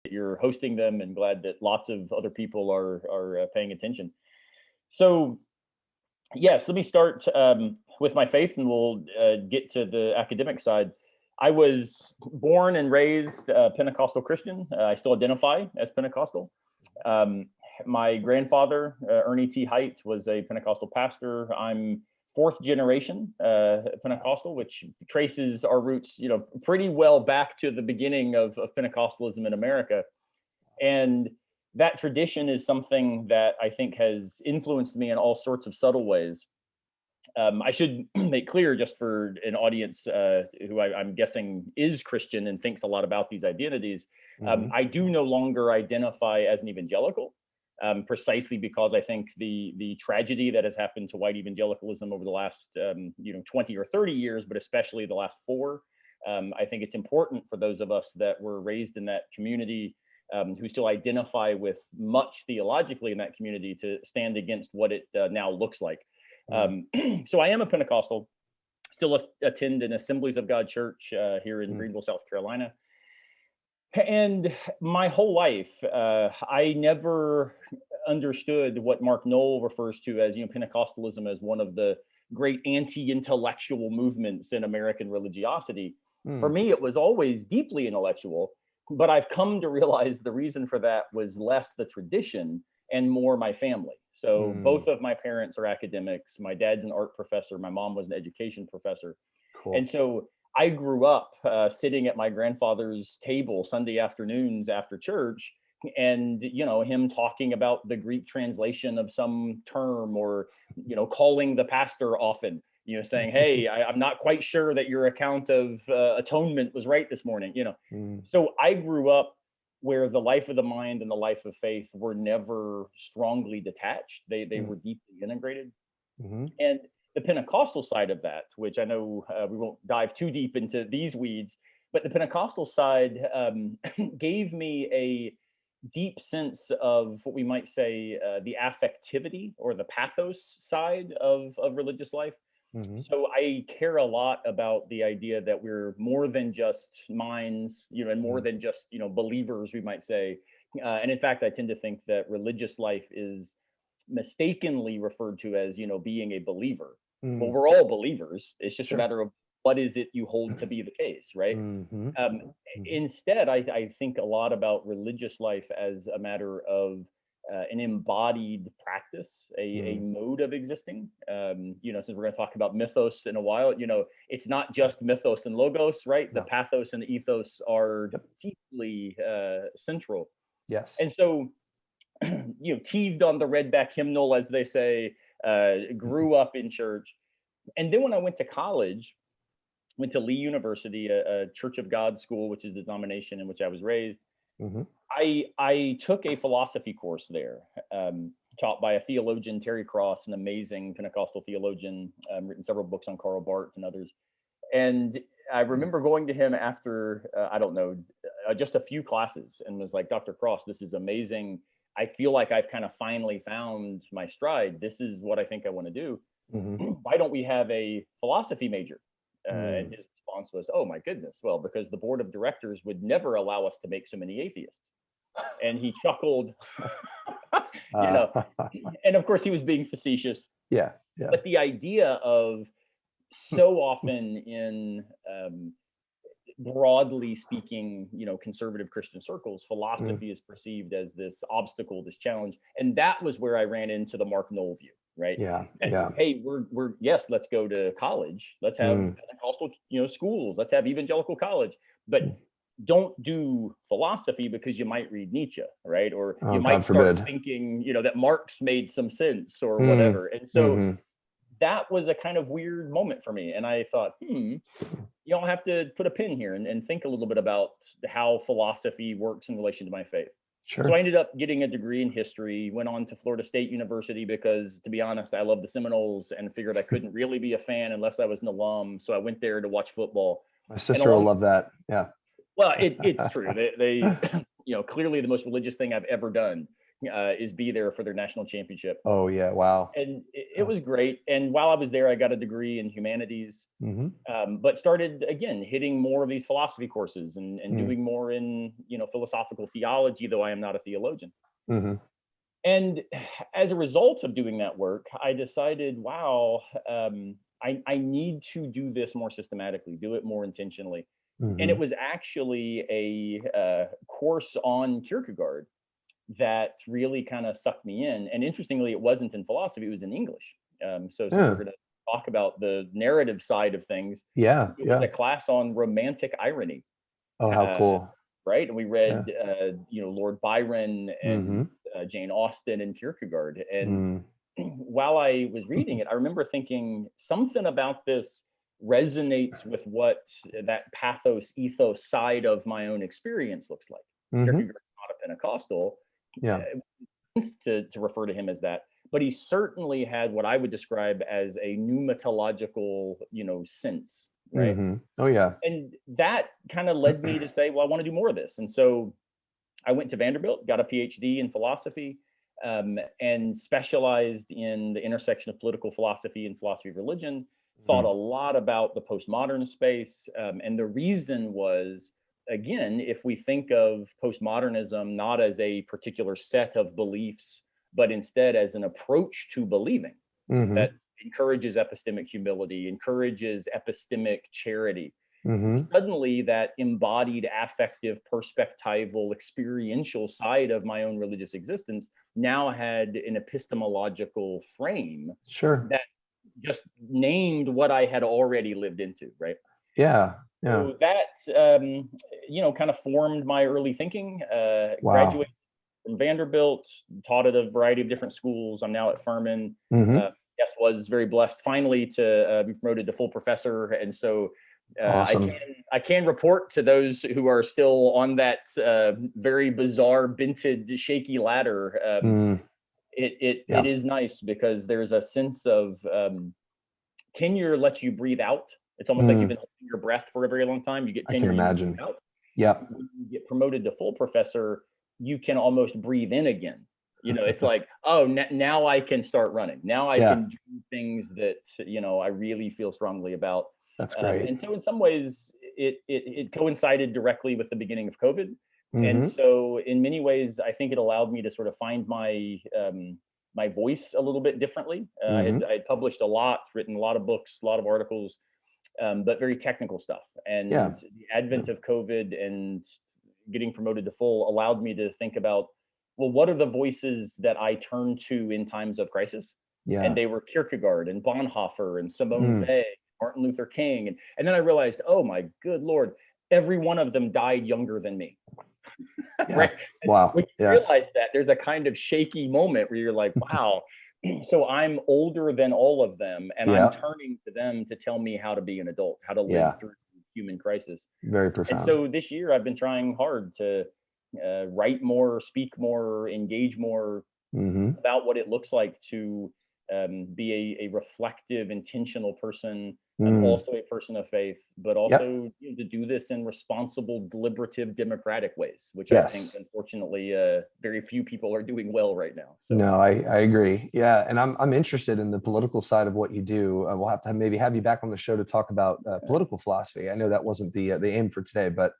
you're hosting them, and glad that lots of other people are paying attention. So, yes, let me start with my faith, and we'll get to the academic side. I was born and raised Pentecostal Christian. I still identify as Pentecostal. Um, my grandfather, Ernie T. Height, was a Pentecostal pastor. I'm fourth generation Pentecostal, which traces our roots, pretty well back to the beginning of Pentecostalism in America. And that tradition is something that I think has influenced me in all sorts of subtle ways. I should make clear, just for an audience who I'm guessing is Christian and thinks a lot about these identities, I do no longer identify as an evangelical, precisely because I think the tragedy that has happened to white evangelicalism over the last 20 or 30 years, but especially the last four. I think it's important for those of us that were raised in that community, who still identify with much theologically in that community, to stand against what it now looks like. So I am a Pentecostal, still attend an Assemblies of God church here in Greenville, South Carolina. And my whole life, I never understood what Mark Knoll refers to as, Pentecostalism as one of the great anti-intellectual movements in American religiosity. For me, it was always deeply intellectual, but I've come to realize the reason for that was less the tradition and more my family. So both of my parents are academics. My dad's an art professor. My mom was an education professor. Cool. And so I grew up sitting at my grandfather's table Sunday afternoons after church, and him talking about the Greek translation of some term, or calling the pastor often, saying, "Hey, I'm not quite sure that your account of atonement was right this morning." So I grew up where the life of the mind and the life of faith were never strongly detached. They were deeply integrated. And the Pentecostal side of that, which I know we won't dive too deep into these weeds, but the Pentecostal side gave me a deep sense of what we might say the affectivity or the pathos side of religious life. So I care a lot about the idea that we're more than just minds, and more than just, believers, we might say. And in fact, I tend to think that religious life is mistakenly referred to as, being a believer. Well, we're all believers. It's just a matter of what is it you hold to be the case, right? Instead, I think a lot about religious life as a matter of an embodied practice, a mode of existing. Since we're going to talk about mythos in a while, it's not just mythos and logos, right? The pathos and the ethos are deeply central. Yes. And so, teethed on the redback hymnal, as they say, grew up in church. And then when I went to college, went to Lee University, a Church of God school, which is the denomination in which I was raised. I took a philosophy course there, taught by a theologian, Terry Cross, an amazing Pentecostal theologian, written several books on Karl Barth and others. And I remember going to him after, I don't know, just a few classes, and was like, "Dr. Cross, this is amazing. I feel like I've kind of finally found my stride. This is what I think I want to do. Why don't we have a philosophy major?" And his response was, "Oh my goodness, well, because the board of directors would never allow us to make so many atheists." And he chuckled, and of course he was being facetious. Yeah. But the idea of, so often in broadly speaking, conservative Christian circles, philosophy is perceived as this obstacle, this challenge. And that was where I ran into the Mark Knoll view, right? Hey, we're yes, let's go to college. Let's have Pentecostal, schools. Let's have evangelical college. But don't do philosophy because you might read Nietzsche, right? Or you might start thinking, that Marx made some sense or whatever. And so that was a kind of weird moment for me. And I thought, I'll have to put a pin here and think a little bit about how philosophy works in relation to my faith. Sure. So I ended up getting a degree in history, went on to Florida State University because, to be honest, I love the Seminoles and figured I couldn't really be a fan unless I was an alum. So I went there to watch football. My sister will love that. Yeah. Well, it's true. They clearly the most religious thing I've ever done. is be there for their national championship. Oh yeah, wow. And it was great. And while I was there, I got a degree in humanities, but started again hitting more of these philosophy courses and doing more in philosophical theology, though I am not a theologian. And as a result of doing that work, I decided, wow, I need to do this more systematically, do it more intentionally. And it was actually a course on Kierkegaard that really kind of sucked me in. And interestingly, it wasn't in philosophy, it was in English. So we're going to talk about the narrative side of things. Yeah. It was a class on romantic irony. Oh, how cool. Right. And we read, Lord Byron and Jane Austen and Kierkegaard. And while I was reading it, I remember thinking something about this resonates with what that pathos ethos side of my own experience looks like. Kierkegaard's not a Pentecostal. To refer to him as that, but he certainly had what I would describe as a pneumatological, sense, right? Oh yeah. And that kind of led me to say, well, I want to do more of this. And so I went to Vanderbilt, got a PhD in philosophy, and specialized in the intersection of political philosophy and philosophy of religion. Thought a lot about the postmodern space, and the reason was, again, if we think of postmodernism not as a particular set of beliefs, but instead as an approach to believing that encourages epistemic humility, encourages epistemic charity, suddenly that embodied affective, perspectival, experiential side of my own religious existence now had an epistemological frame that just named what I had already lived into, right? Yeah. So that, kind of formed my early thinking. Graduated from Vanderbilt, taught at a variety of different schools. I'm now at Furman. Yes, was very blessed finally to be promoted to full professor. And so awesome. I can report to those who are still on that very bizarre, binted, shaky ladder. It is nice because there's a sense of tenure lets you breathe out. It's almost like you've been holding your breath for a very long time. You get tenure, you breathe out. When you get promoted to full professor, you can almost breathe in again. It's like, oh, now I can start running. Now I can do things that I really feel strongly about. That's great. And so in some ways, it coincided directly with the beginning of COVID. And so in many ways, I think it allowed me to sort of find my my voice a little bit differently. I had published a lot, written a lot of books, a lot of articles, but very technical stuff. And the advent of COVID and getting promoted to full allowed me to think about, well, what are the voices that I turn to in times of crisis? And they were Kierkegaard and Bonhoeffer and Simone Weil, Martin Luther King. And then I realized, oh my good Lord, every one of them died younger than me. Right? Wow. When you realize that, there's a kind of shaky moment where you're like, wow, so I'm older than all of them, and I'm turning to them to tell me how to be an adult, how to live through human crisis. Very profound. And so this year I've been trying hard to write more, speak more, engage more about what it looks like to be a reflective, intentional person, also a person of faith, but also to do this in responsible, deliberative, democratic ways, which I think, unfortunately, very few people are doing well right now. So. No, I agree. Yeah, and I'm interested in the political side of what you do. We'll have to maybe have you back on the show to talk about political philosophy. I know that wasn't the aim for today, but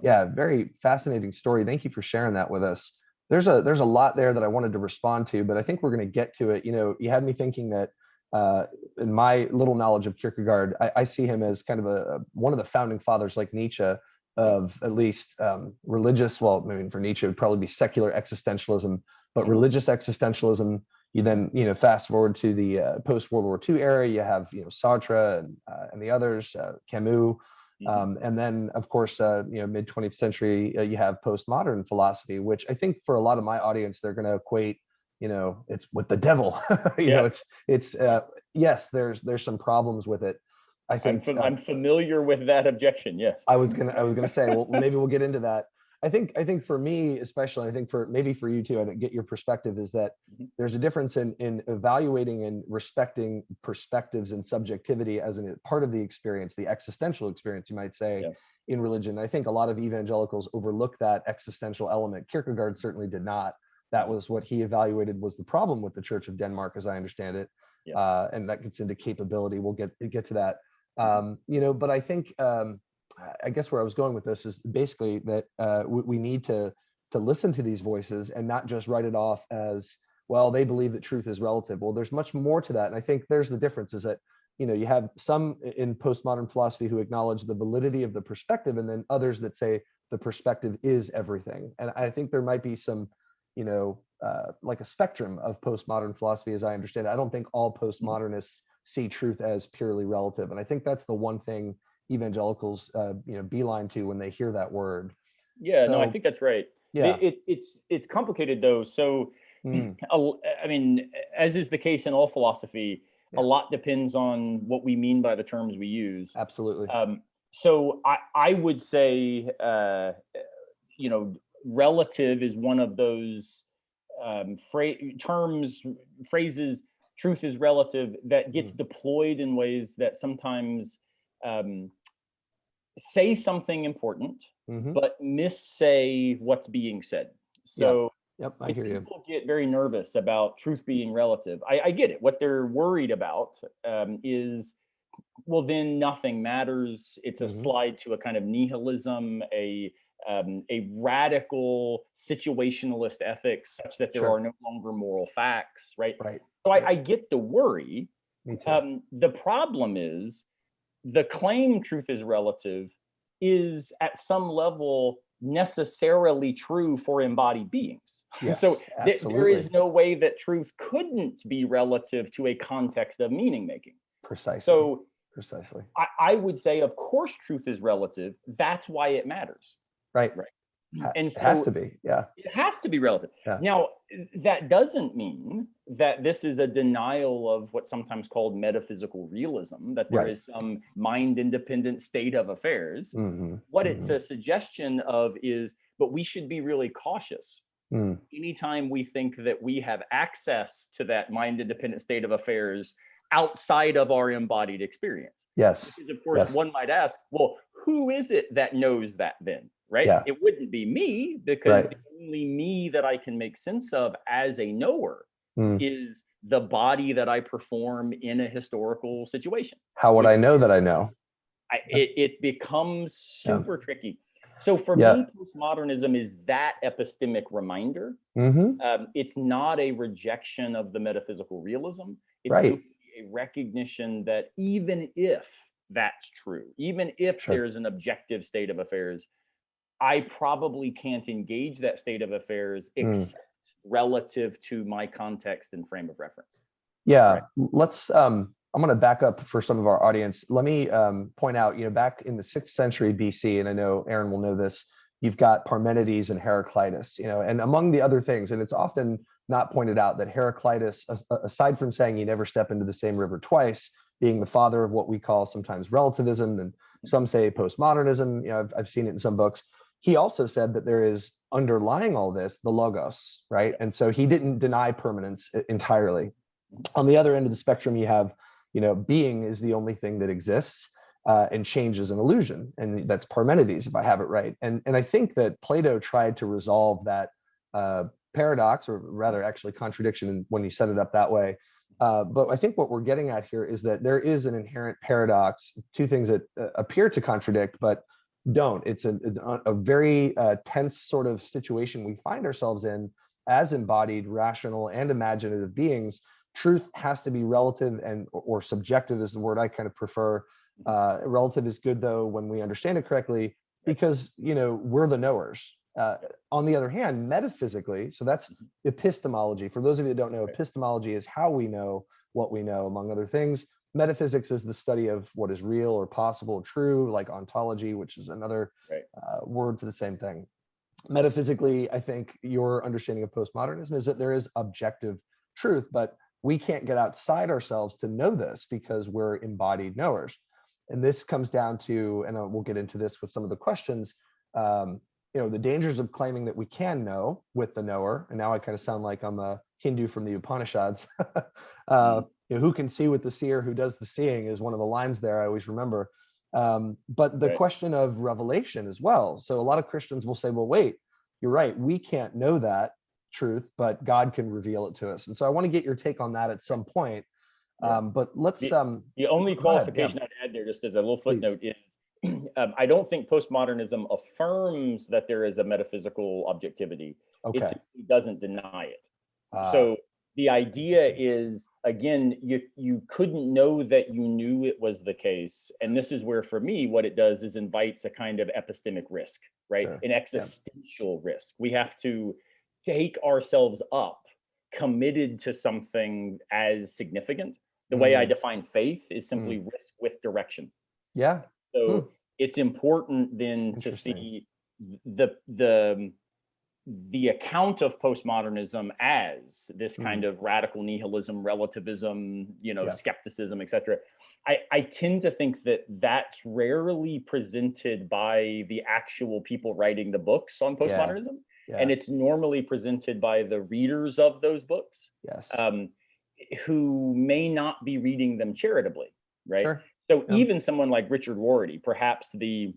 very fascinating story. Thank you for sharing that with us. There's a lot there that I wanted to respond to, but I think we're going to get to it. You had me thinking that in my little knowledge of Kierkegaard, I see him as kind of one of the founding fathers, like Nietzsche, of at least religious. Well, I mean, for Nietzsche, it would probably be secular existentialism, but religious existentialism. You then, fast forward to the post World War II era. You have, Sartre and the others, Camus. And then, of course, mid 20th century, you have postmodern philosophy, which I think for a lot of my audience, they're going to equate, it's with the devil. It's yes, there's some problems with it. I think I'm familiar with that objection. Yes, I was gonna say, well, maybe we'll get into that. I think for me, especially, I think maybe for you too, I get your perspective is that there's a difference in evaluating and respecting perspectives and subjectivity as a part of the experience, the existential experience, you might say, in religion. I think a lot of evangelicals overlook that existential element. Kierkegaard certainly did not. That was what he evaluated was the problem with the Church of Denmark, as I understand it. Yeah. And that gets into capability. We'll get to that. But I think, I guess where I was going with this is basically that we need to listen to these voices and not just write it off as, well, they believe that truth is relative. Well, there's much more to that. And I think there's the difference is that, you have some in postmodern philosophy who acknowledge the validity of the perspective, and then others that say the perspective is everything. And I think there might be some, like a spectrum of postmodern philosophy, as I understand it. I don't think all postmodernists see truth as purely relative. And I think that's the one thing evangelicals, beeline to when they hear that word. Yeah, no, I think that's right. Yeah. It's complicated though. So, I mean, as is the case in all philosophy, a lot depends on what we mean by the terms we use. Absolutely. So I would say, relative is one of those phrases, truth is relative, that gets deployed in ways that sometimes say something important, but missay what's being said. So I hear you. People get very nervous about truth being relative. I get it. What they're worried about is, well, then nothing matters. It's a slide to a kind of nihilism, a radical situationalist ethics, such that there are no longer moral facts, right? So I get the worry. Me too. The problem is the claim truth is relative is at some level necessarily true for embodied beings. Yes, so there is absolutely. no way that truth couldn't be relative to a context of meaning making. Precisely. So precisely. I would say, of course, truth is relative. That's why it matters. Right. And it has to be. Yeah. It has to be relative. Yeah. Now, that doesn't mean that this is a denial of what's sometimes called metaphysical realism, that there is some mind-independent state of affairs. What it's a suggestion of is, but we should be really cautious. Anytime we think that we have access to that mind-independent state of affairs outside of our embodied experience. Yes. Because of course, one might ask, well, who is it that knows that then? Right? Yeah. It wouldn't be me, because the only me that I can make sense of as a knower is the body that I perform in a historical situation. How would I know that I know? It becomes super tricky. So for me, postmodernism is that epistemic reminder. It's not a rejection of the metaphysical realism. It's simply a recognition that even if that's true, even if there's an objective state of affairs, I probably can't engage that state of affairs except relative to my context and frame of reference. Let's I'm going to back up for some of our audience. Let me point out, back in the 6th century BC, and I know Aaron will know this, you've got Parmenides and Heraclitus, and among the other things, and it's often not pointed out that Heraclitus, aside from saying you never step into the same river twice, being the father of what we call sometimes relativism, and some say postmodernism, I've seen it in some books. He also said that there is underlying all this, the logos, right? And so he didn't deny permanence entirely. On the other end of the spectrum, you have, being is the only thing that exists, and change is an illusion. And that's Parmenides, if I have it right. And I think that Plato tried to resolve that paradox, or rather actually contradiction when you set it up that way. But I think what we're getting at here is that there is an inherent paradox, two things that appear to contradict, but don't. It's a very tense sort of situation we find ourselves in as embodied, rational, and imaginative beings. Truth has to be relative or subjective is the word I kind of prefer. Relative is good though when we understand it correctly, because we're the knowers. On the other hand, metaphysically, so that's epistemology. For those of you that don't know, epistemology is how we know what we know, among other things. Metaphysics is the study of what is real or possible or true, like ontology, which is another word for the same thing. Metaphysically, I think your understanding of postmodernism is that there is objective truth, but we can't get outside ourselves to know this because we're embodied knowers. And this comes down to, and we'll get into this with some of the questions, the dangers of claiming that we can know with the knower. And now I kind of sound like I'm a Hindu from the Upanishads. Who can see with the seer, who does the seeing is one of the lines there I always remember. But the question of revelation as well. So a lot of Christians will say, well, wait, you're right. We can't know that. truth, but God can reveal it to us. And so I want to get your take on that at some point. But let's the only qualification I'd add there, just as a little footnote, is I don't think postmodernism affirms that there is a metaphysical objectivity. Okay. It doesn't deny it. So the idea is, again, you couldn't know that you knew it was the case. And this is where, for me, what it does is invites a kind of epistemic risk, right? An existential risk. We have to take ourselves up, committed to something as significant. The way I define faith is simply risk with direction. Yeah. So it's important then to see the account of postmodernism as this kind of radical nihilism, relativism, skepticism, etc. I tend to think that that's rarely presented by the actual people writing the books on postmodernism. And it's normally presented by the readers of those books, who may not be reading them charitably, right? So even someone like Richard Rorty, perhaps the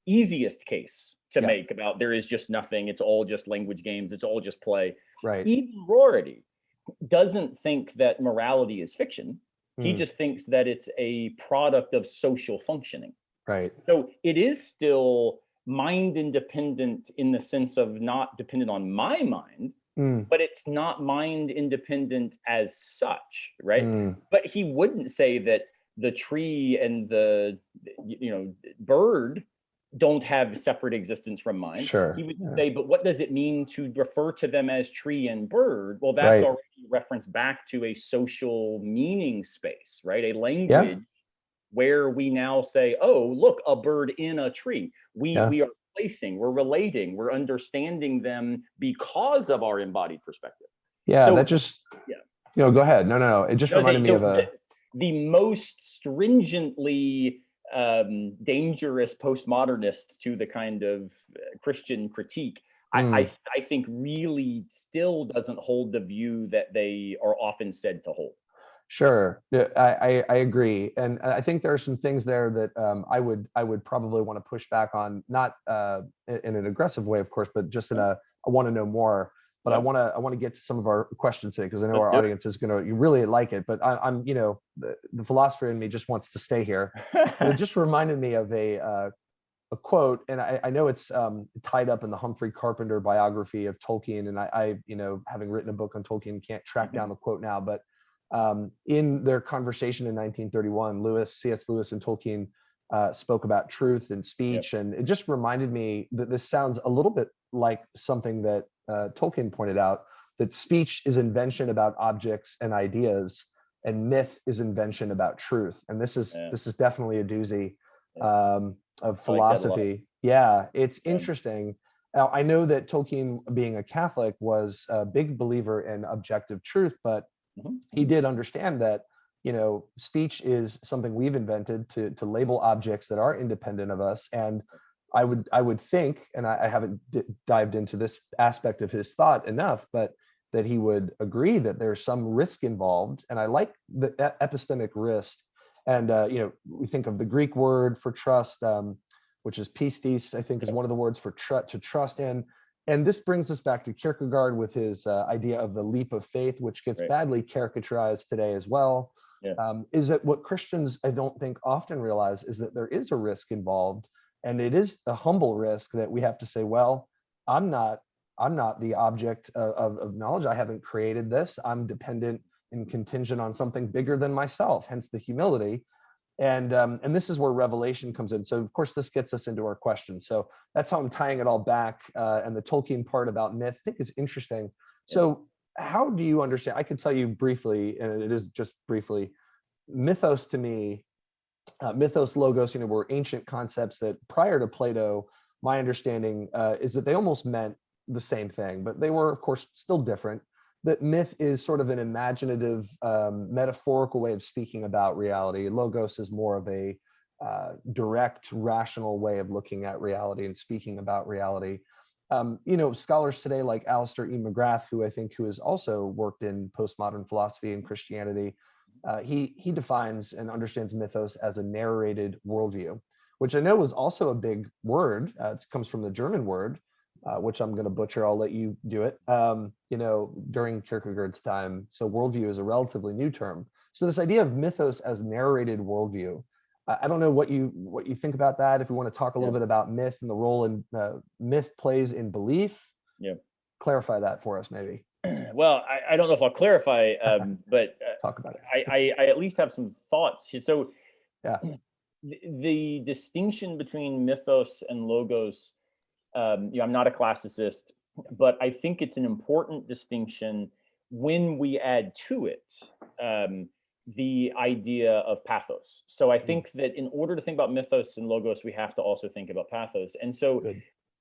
easiest case to make about there is just nothing, it's all just language games, it's all just play. Right. Even Rorty doesn't think that morality is fiction. He just thinks that it's a product of social functioning. Right. So it is still mind independent in the sense of not dependent on my mind, but it's not mind independent as such, right? But he wouldn't say that the tree and the bird don't have separate existence from mind. He would say, but what does it mean to refer to them as tree and bird? Well, that's already a reference back to a social meaning space, right? A language where we now say, oh, look, a bird in a tree. We are placing, we're relating, we're understanding them because of our embodied perspective. Yeah, so, that just, go ahead. No. It just reminded me of the most stringently dangerous postmodernist to the kind of Christian critique, I think really still doesn't hold the view that they are often said to hold. Sure, I agree, and I think there are some things there that I would probably want to push back on, not in an aggressive way, of course, but just in I want to know more. But I want to get to some of our questions today, because I know our audience is you really like it. But I'm the philosopher in me just wants to stay here. And it just reminded me of a quote, and I know it's tied up in the Humphrey Carpenter biography of Tolkien, and I having written a book on Tolkien, can't track down the quote now, but in their conversation in 1931, C.S. Lewis and Tolkien spoke about truth and speech, and it just reminded me that this sounds a little bit like something that Tolkien pointed out, that speech is invention about objects and ideas, and myth is invention about truth. And this is definitely a doozy of philosophy. It's interesting. Now, I know that Tolkien, being a Catholic, was a big believer in objective truth, but he did understand that speech is something we've invented to label objects that are independent of us. And I would think, and I haven't dived into this aspect of his thought enough, but that he would agree that there's some risk involved. And I like the epistemic risk. And we think of the Greek word for trust, which is pistis, I think is one of the words for to trust in. And this brings us back to Kierkegaard with his idea of the leap of faith, which gets badly caricaturized today as well. Is that what Christians, I don't think, often realize, is that there is a risk involved. And it is a humble risk that we have to say, well, I'm not the object of knowledge. I haven't created this. I'm dependent and contingent on something bigger than myself, hence the humility. And this is where revelation comes in. So of course, this gets us into our questions. So that's how I'm tying it all back. And the Tolkien part about myth, I think, is interesting. So how do you understand? I could tell you briefly, and it is just briefly, mythos to me, mythos, logos, were ancient concepts that prior to Plato, my understanding is that they almost meant the same thing, but they were, of course, still different. That myth is sort of an imaginative, metaphorical way of speaking about reality. Logos is more of a direct, rational way of looking at reality and speaking about reality. Scholars today like Alistair E. McGrath, who has also worked in postmodern philosophy and Christianity, he defines and understands mythos as a narrated worldview, which I know is also a big word. It comes from the German word, which I'm going to butcher. I'll let you do it. During Kierkegaard's time, so worldview is a relatively new term. So this idea of mythos as narrated worldview, I don't know what you think about that. If we want to talk a little bit about myth and the role in myth plays in belief, clarify that for us, maybe. Well, I don't know if I'll clarify, but talk about it. I at least have some thoughts. So, yeah, the distinction between mythos and logos. I'm not a classicist, but I think it's an important distinction when we add to it the idea of pathos. So I think that in order to think about mythos and logos, we have to also think about pathos. And so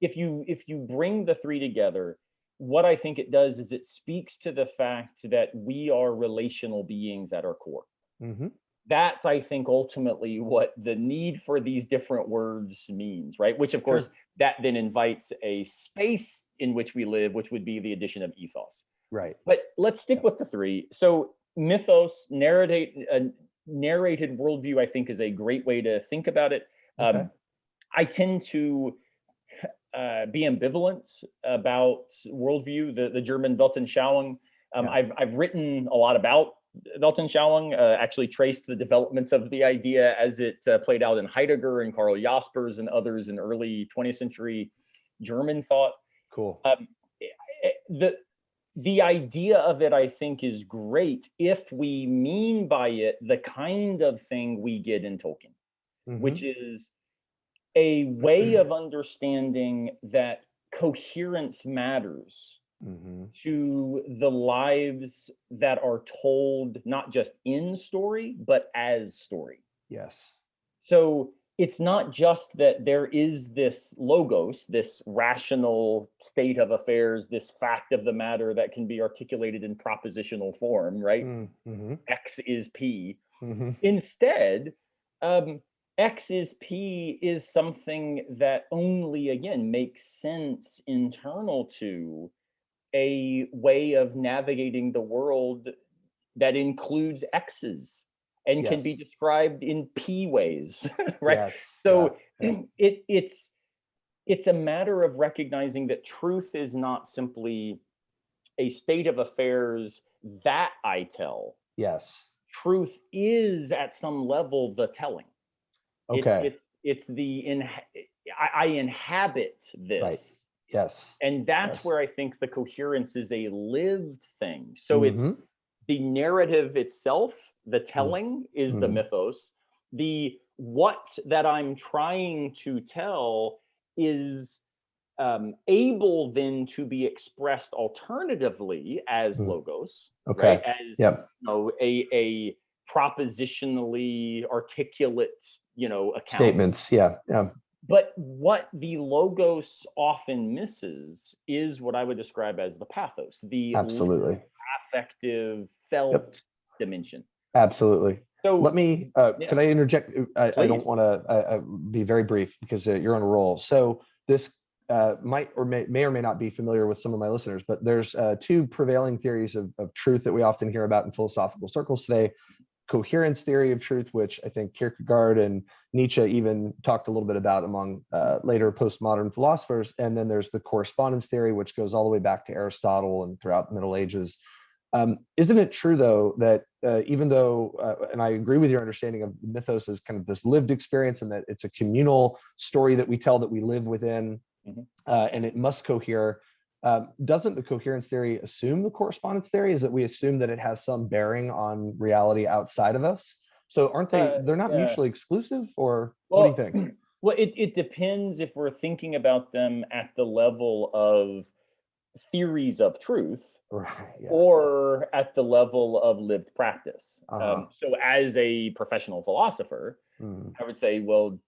if you bring the three together, what I think it does is it speaks to the fact that we are relational beings at our core. That's, I think, ultimately what the need for these different words means, right? Which, of course, that then invites a space in which we live, which would be the addition of ethos. Right. But let's stick with the three. So mythos, narrated worldview, I think, is a great way to think about it. I tend to be ambivalent about worldview, the German Weltanschauung. I've written a lot about Weltanschauung, actually traced the development of the idea as it played out in Heidegger and Karl Jaspers and others in early 20th century German thought. Cool. The idea of it, I think, is great if we mean by it the kind of thing we get in Tolkien, which is a way of understanding that coherence matters to the lives that are told, not just in story, but as story. Yes. So it's not just that there is this logos, this rational state of affairs, this fact of the matter that can be articulated in propositional form, right? X is P. Instead, X is P is something that only, again, makes sense internal to a way of navigating the world that includes X's and can be described in P ways, right? So it's a matter of recognizing that truth is not simply a state of affairs that I tell. Truth is at some level the telling. It's the I inhabit this. And that's where I think the coherence is a lived thing. So it's the narrative itself, the telling is the mythos. The what that I'm trying to tell is able then to be expressed alternatively as logos, right? As a propositionally articulate, account. Statements, But what the logos often misses is what I would describe as the pathos, the affective, felt dimension. Absolutely. So let me, can I interject? I don't want to be very brief because you're on a roll. So this may or may not be familiar with some of my listeners, but there's two prevailing theories of truth that we often hear about in philosophical circles today. Coherence theory of truth, which I think Kierkegaard and Nietzsche even talked a little bit about among later postmodern philosophers. And then there's the correspondence theory, which goes all the way back to Aristotle and throughout the Middle Ages. Isn't it true, though, that even though, and I agree with your understanding of mythos as kind of this lived experience and that it's a communal story that we tell that we live within, and it must cohere, doesn't the coherence theory assume the correspondence theory? Is that we assume that it has some bearing on reality outside of us? So aren't they're not mutually exclusive, or what do you think? Well, it depends if we're thinking about them at the level of theories of truth, or at the level of lived practice. So as a professional philosopher, I would say, well,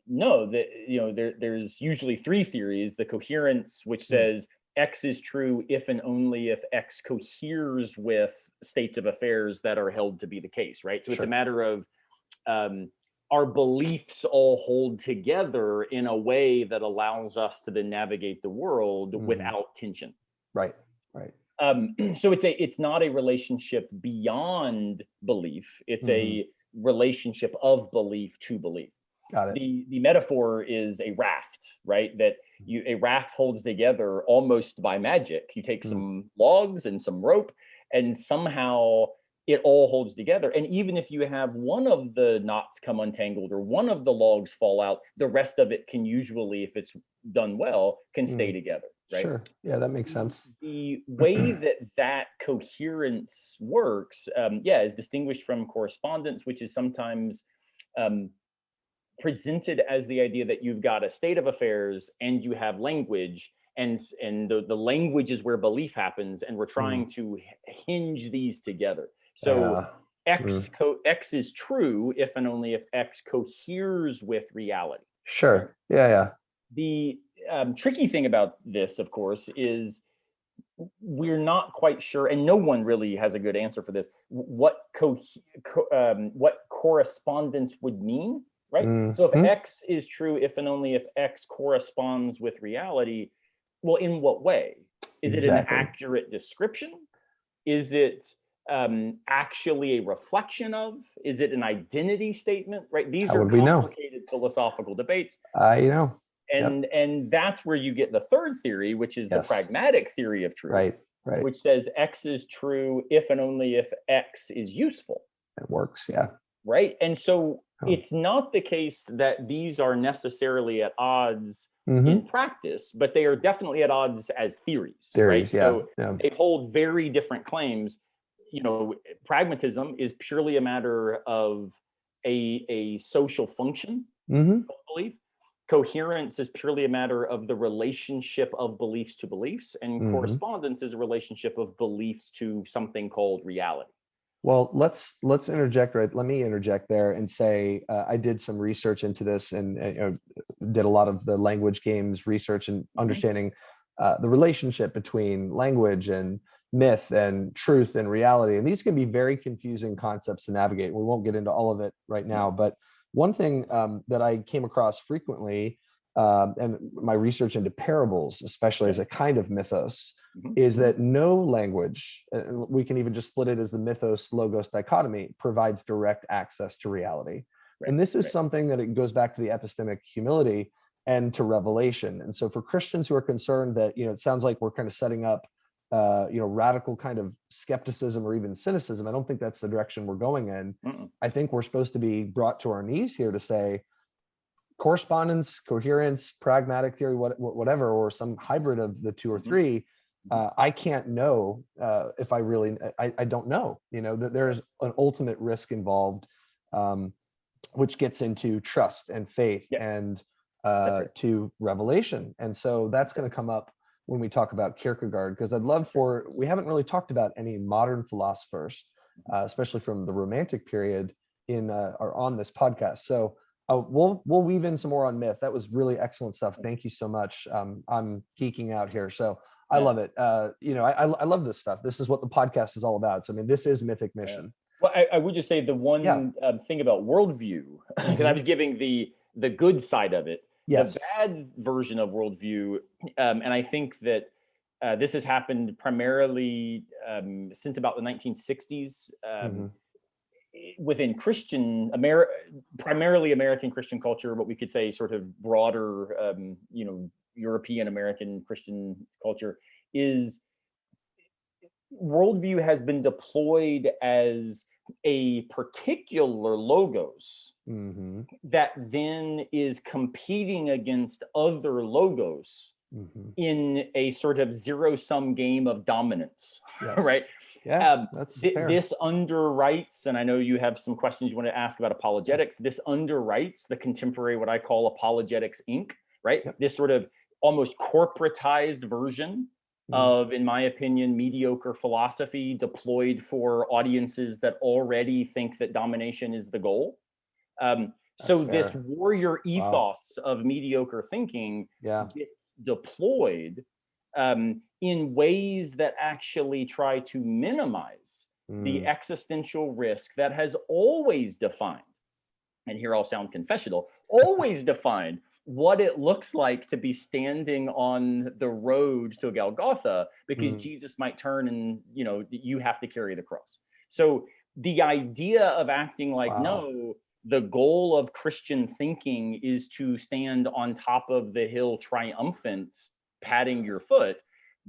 no, there's usually three theories: the coherence, which says X is true if and only if X coheres with states of affairs that are held to be the case, right? So it's a matter of our beliefs all hold together in a way that allows us to then navigate the world without tension. Right. So it's not a relationship beyond belief. It's a relationship of belief to belief. Got it. The metaphor is a raft, right? That a raft holds together almost by magic. You take some logs and some rope, and somehow it all holds together. And even if you have one of the knots come untangled or one of the logs fall out, the rest of it can usually, if it's done well, can stay together, right? Sure. Yeah, that makes sense. The way that coherence works, is distinguished from correspondence, which is sometimes presented as the idea that you've got a state of affairs and you have language, and the language is where belief happens, and we're trying to hinge these together. So X is true if and only if X coheres with reality. Sure. Yeah. The tricky thing about this, of course, is we're not quite sure, and no one really has a good answer for this, what correspondence would mean, right? So if X is true if and only if X corresponds with reality, well, in what way? Is it an accurate description? Is it actually a reflection of? Is it an identity statement, right? These are complicated philosophical debates. And that's where you get the third theory, which is the pragmatic theory of truth, right. which says X is true if and only if X is useful. It works, right. And so it's not the case that these are necessarily at odds in practice, but they are definitely at odds as theories, right? So they hold very different claims. Pragmatism is purely a matter of a social function of belief. Coherence is purely a matter of the relationship of beliefs to beliefs, and correspondence is a relationship of beliefs to something called reality. Well, let's interject, right? Let me interject there and say I did some research into this and did a lot of the language games research and understanding the relationship between language and myth and truth and reality. And these can be very confusing concepts to navigate. We won't get into all of it right now, but one thing that I came across frequently, and my research into parables, especially as a kind of mythos, is that no language, we can even just split it as the mythos logos dichotomy, provides direct access to reality. And this is something that it goes back to the epistemic humility and to revelation. And so for Christians who are concerned that, it sounds like we're kind of setting up radical kind of skepticism or even cynicism, I don't think that's the direction we're going in. I think we're supposed to be brought to our knees here to say correspondence, coherence, pragmatic theory, whatever, or some hybrid of the two or three. I can't know if I really, I don't know, that there's an ultimate risk involved, which gets into trust and faith and to revelation. And so that's going to come up when we talk about Kierkegaard, because we haven't really talked about any modern philosophers, especially from the Romantic period or on this podcast. So we'll weave in some more on myth. That was really excellent stuff. Thank you so much. I'm geeking out here. So I love it. I love this stuff. This is what the podcast is all about. So, this is Mythic Mission. Well, I would just say the one thing about worldview, because I was giving the good side of it. The bad version of worldview, and I think that this has happened primarily since about the 1960s within primarily American Christian culture, but we could say sort of broader, European American Christian culture, is worldview has been deployed as a particular logos that then is competing against other logos in a sort of zero-sum game of dominance, right? Yeah, that's fair. This underwrites, and I know you have some questions you want to ask about apologetics. This underwrites the contemporary, what I call Apologetics Inc., right? This sort of almost corporatized version of, in my opinion, mediocre philosophy deployed for audiences that already think that domination is the goal. So this warrior ethos of mediocre thinking gets deployed in ways that actually try to minimize the existential risk that has always defined, and here I'll sound confessional, always defined what it looks like to be standing on the road to Golgotha, because Jesus might turn and, you have to carry the cross. So the idea of acting like, no, the goal of Christian thinking is to stand on top of the hill triumphant, patting your foot.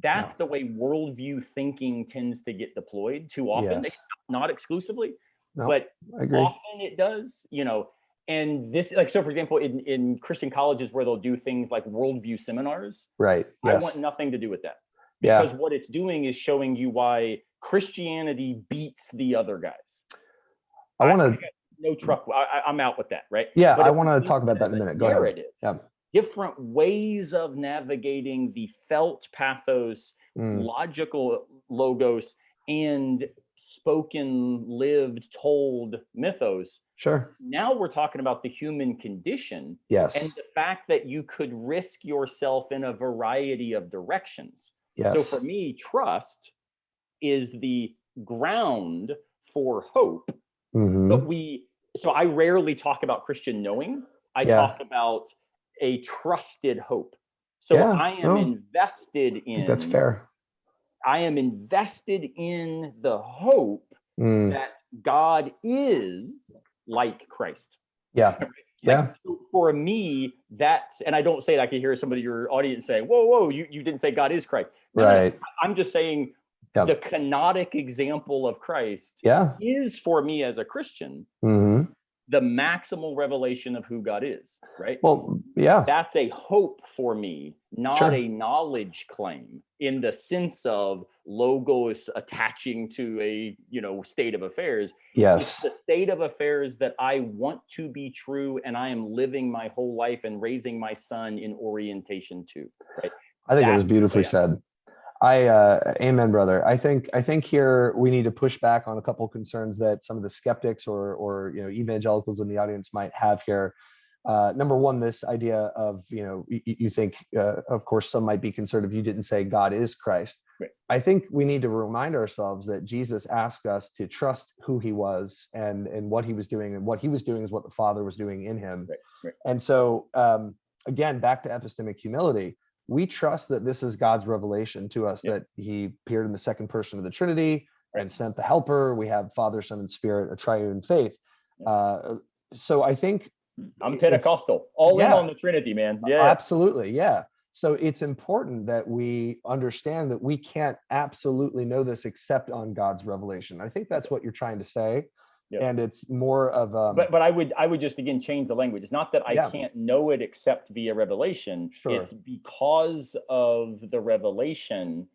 That's the way worldview thinking tends to get deployed too often. Yes. Not exclusively, No, but I agree. often it does, you know. And this, like, so for example, in Christian colleges where they'll do things like worldview seminars, right? I Yes. want nothing to do with that, because what it's doing is showing you why Christianity beats the other guys. I want to no truck. I'm out with that, right? Yeah, but I want to talk about that in a minute. Go ahead. Yeah. Different ways of navigating the felt pathos, logical logos, and spoken, lived, told mythos. Sure. Now we're talking about the human condition. Yes. And the fact that you could risk yourself in a variety of directions. Yes. So for me, trust is the ground for hope. But so I rarely talk about Christian knowing. I talk about a trusted hope. So I am invested in. That's fair. I am invested in the hope that God is like Christ. Yeah. Yeah. So for me, that's, and I don't say it, I can hear somebody in your audience say, whoa, you didn't say God is Christ. Right. I'm just saying the canonic example of Christ is, for me as a Christian, the maximal revelation of who God is, right? Well, yeah. That's a hope for me, not a knowledge claim in the sense of logos attaching to a, state of affairs. Yes. It's the state of affairs that I want to be true, and I am living my whole life and raising my son in orientation to, right? I think it was beautifully said. Amen, brother. I think here we need to push back on a couple of concerns that some of the skeptics or evangelicals in the audience might have here. Number one, this idea of, you think, of course, some might be concerned if you didn't say God is Christ. Right. I think we need to remind ourselves that Jesus asked us to trust who he was and what he was doing, and what he was doing is what the Father was doing in him. Right. And so, again, back to epistemic humility. We trust that this is God's revelation to us, that he appeared in the second person of the Trinity and sent the helper. We have Father, Son, and Spirit, a triune faith. So I think I'm Pentecostal, all in on the Trinity, man. Yeah, absolutely. Yeah. So it's important that we understand that we can't absolutely know this except on God's revelation. I think that's what you're trying to say. And it's more of but I would just again change the language. It's not that I can't know it except via revelation. It's because of the revelation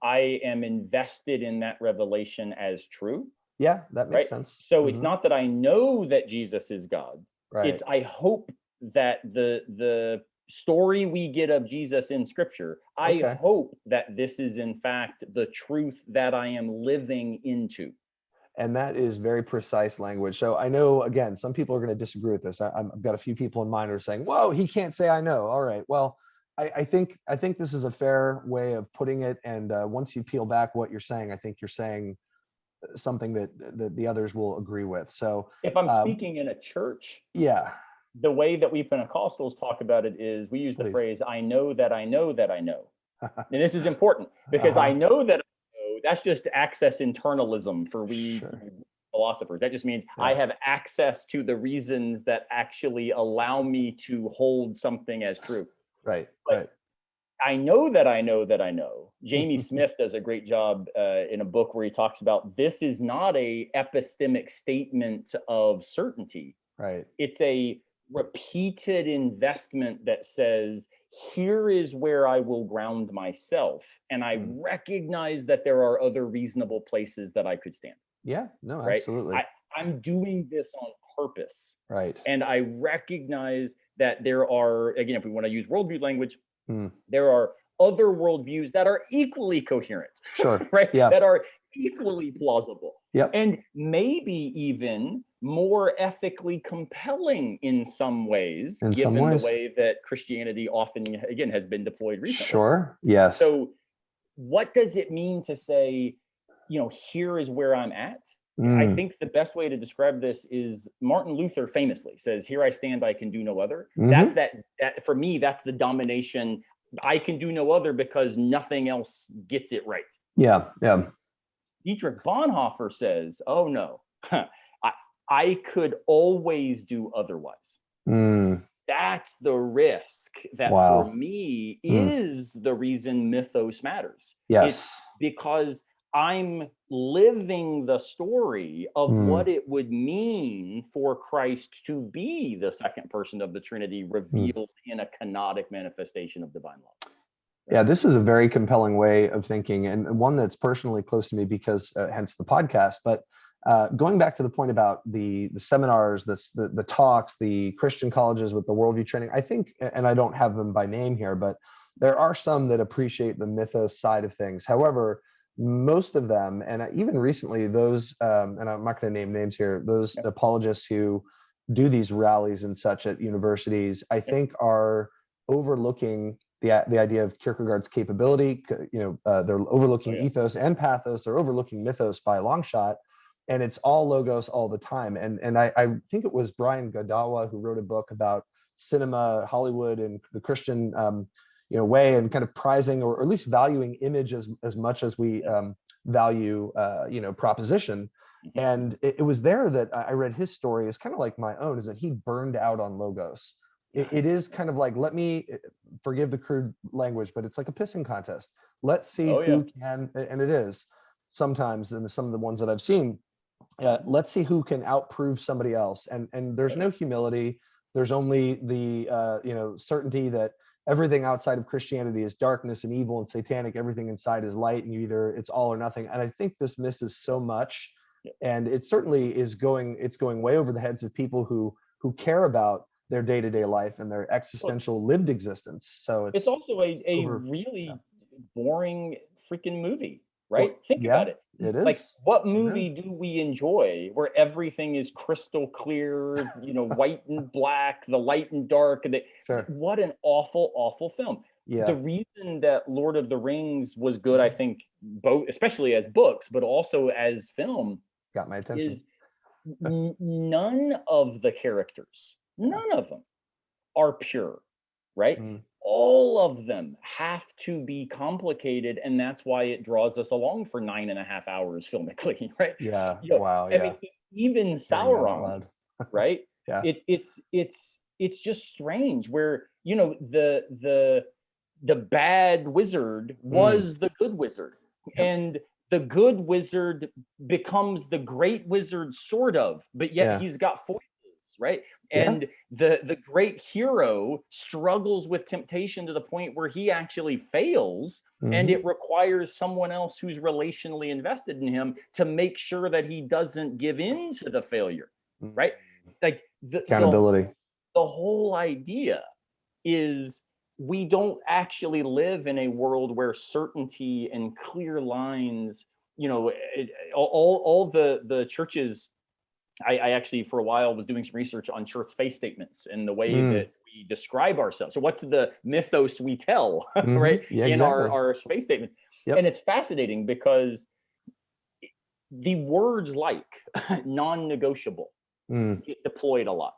I am invested in that revelation as true. Yeah, that makes sense. So it's not that I know that Jesus is God. It's I hope that the story we get of Jesus in Scripture, I hope that this is in fact the truth that I am living into. And that is very precise language. So I know, again, some people are going to disagree with this. I've got a few people in mind who are saying, whoa, he can't say I know. All right. Well, I think this is a fair way of putting it. And once you peel back what you're saying, I think you're saying something that the others will agree with. So if I'm speaking in a church, the way that we Pentecostals talk about it is we use the phrase, I know that I know that I know. And this is important because I know that that's just access internalism for we philosophers. That just means I have access to the reasons that actually allow me to hold something as true. Right. I know that I know that I know. Jamie Smith does a great job in a book where he talks about this is not a epistemic statement of certainty. Right. It's a repeated investment that says, here is where I will ground myself. And I recognize that there are other reasonable places that I could stand. Yeah, no, absolutely. I'm doing this on purpose. Right. And I recognize that there are, again, if we want to use worldview language, there are other worldviews that are equally coherent. Sure. Right. Yeah. That are equally plausible. Yep. And maybe even more ethically compelling in some ways, given the way that Christianity often, again, has been deployed recently. Sure. Yes. So what does it mean to say, here is where I'm at? I think the best way to describe this is Martin Luther famously says, here I stand, I can do no other. That's that for me, that's the domination. I can do no other because nothing else gets it right. Yeah. Dietrich Bonhoeffer says, oh no, I could always do otherwise. That's the risk that for me is the reason mythos matters. Yes. It's because I'm living the story of what it would mean for Christ to be the second person of the Trinity revealed in a canonic manifestation of divine love. Yeah, this is a very compelling way of thinking, and one that's personally close to me because hence the podcast. But going back to the point about the seminars, the talks, the Christian colleges with the worldview training, I think, and I don't have them by name here, but there are some that appreciate the mythos side of things. However, most of them, and even recently, those, and I'm not going to name names here, those apologists who do these rallies and such at universities, I think are overlooking the idea of Kierkegaard's capability. They're overlooking ethos and pathos. They're overlooking mythos by a long shot, and it's all logos all the time. And I think it was Brian Godawa who wrote a book about cinema, Hollywood, and the Christian way, and kind of prizing or at least valuing image as much as we value proposition. And it was there that I read his story is kind of like my own, is that he burned out on logos. It is kind of like, let me forgive the crude language, but it's like a pissing contest. Let's see who can, and it is sometimes in some of the ones that I've seen, let's see who can outprove somebody else. And there's no humility. There's only the certainty that everything outside of Christianity is darkness and evil and satanic. Everything inside is light, and it's all or nothing. And I think this misses so much. And it certainly is going way over the heads of people who care about their day-to-day life and their existential lived existence. So it's also a really boring freaking movie, right? Think about it. It is. Like, what movie do we enjoy where everything is crystal clear, white and black, the light and dark? What an awful, awful film. The reason that Lord of the Rings was good, I think, both, especially as books, but also as film, got my attention, is none of the characters, none of them are pure, right? All of them have to be complicated, and that's why it draws us along for 9.5 hours filmically, right? I mean, even Sauron, right? It's just strange where the bad wizard was the good wizard, and the good wizard becomes the great wizard, sort of, but yet he's got foibles, right? And the great hero struggles with temptation to the point where he actually fails, and it requires someone else who's relationally invested in him to make sure that he doesn't give in to the failure, right? Like accountability. The whole idea is we don't actually live in a world where certainty and clear lines, all the churches. I actually, for a while, was doing some research on church faith statements and the way that we describe ourselves. So what's the mythos we tell, right? In our faith statement. And it's fascinating because the words like non-negotiable get deployed a lot,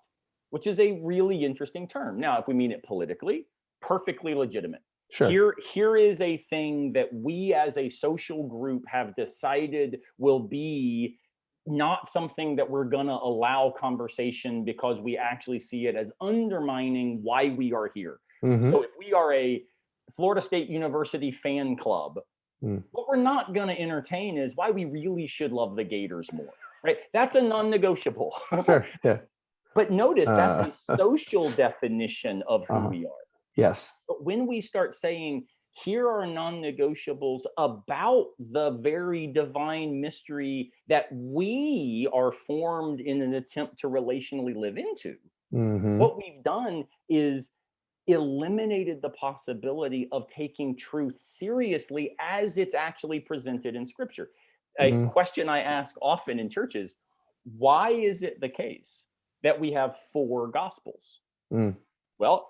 which is a really interesting term. Now, if we mean it politically, perfectly legitimate. Sure. Here is a thing that we as a social group have decided will be not something that we're going to allow conversation because we actually see it as undermining why we are here. So if we are a Florida State University fan club, what we're not going to entertain is why we really should love the Gators more, right? That's a non-negotiable. But notice that's a social definition of who we are. Yes. But when we start saying, here are non-negotiables about the very divine mystery that we are formed in an attempt to relationally live into, what we've done is eliminated the possibility of taking truth seriously as it's actually presented in Scripture. A question I ask often in churches: why is it the case that we have 4 Gospels? Well,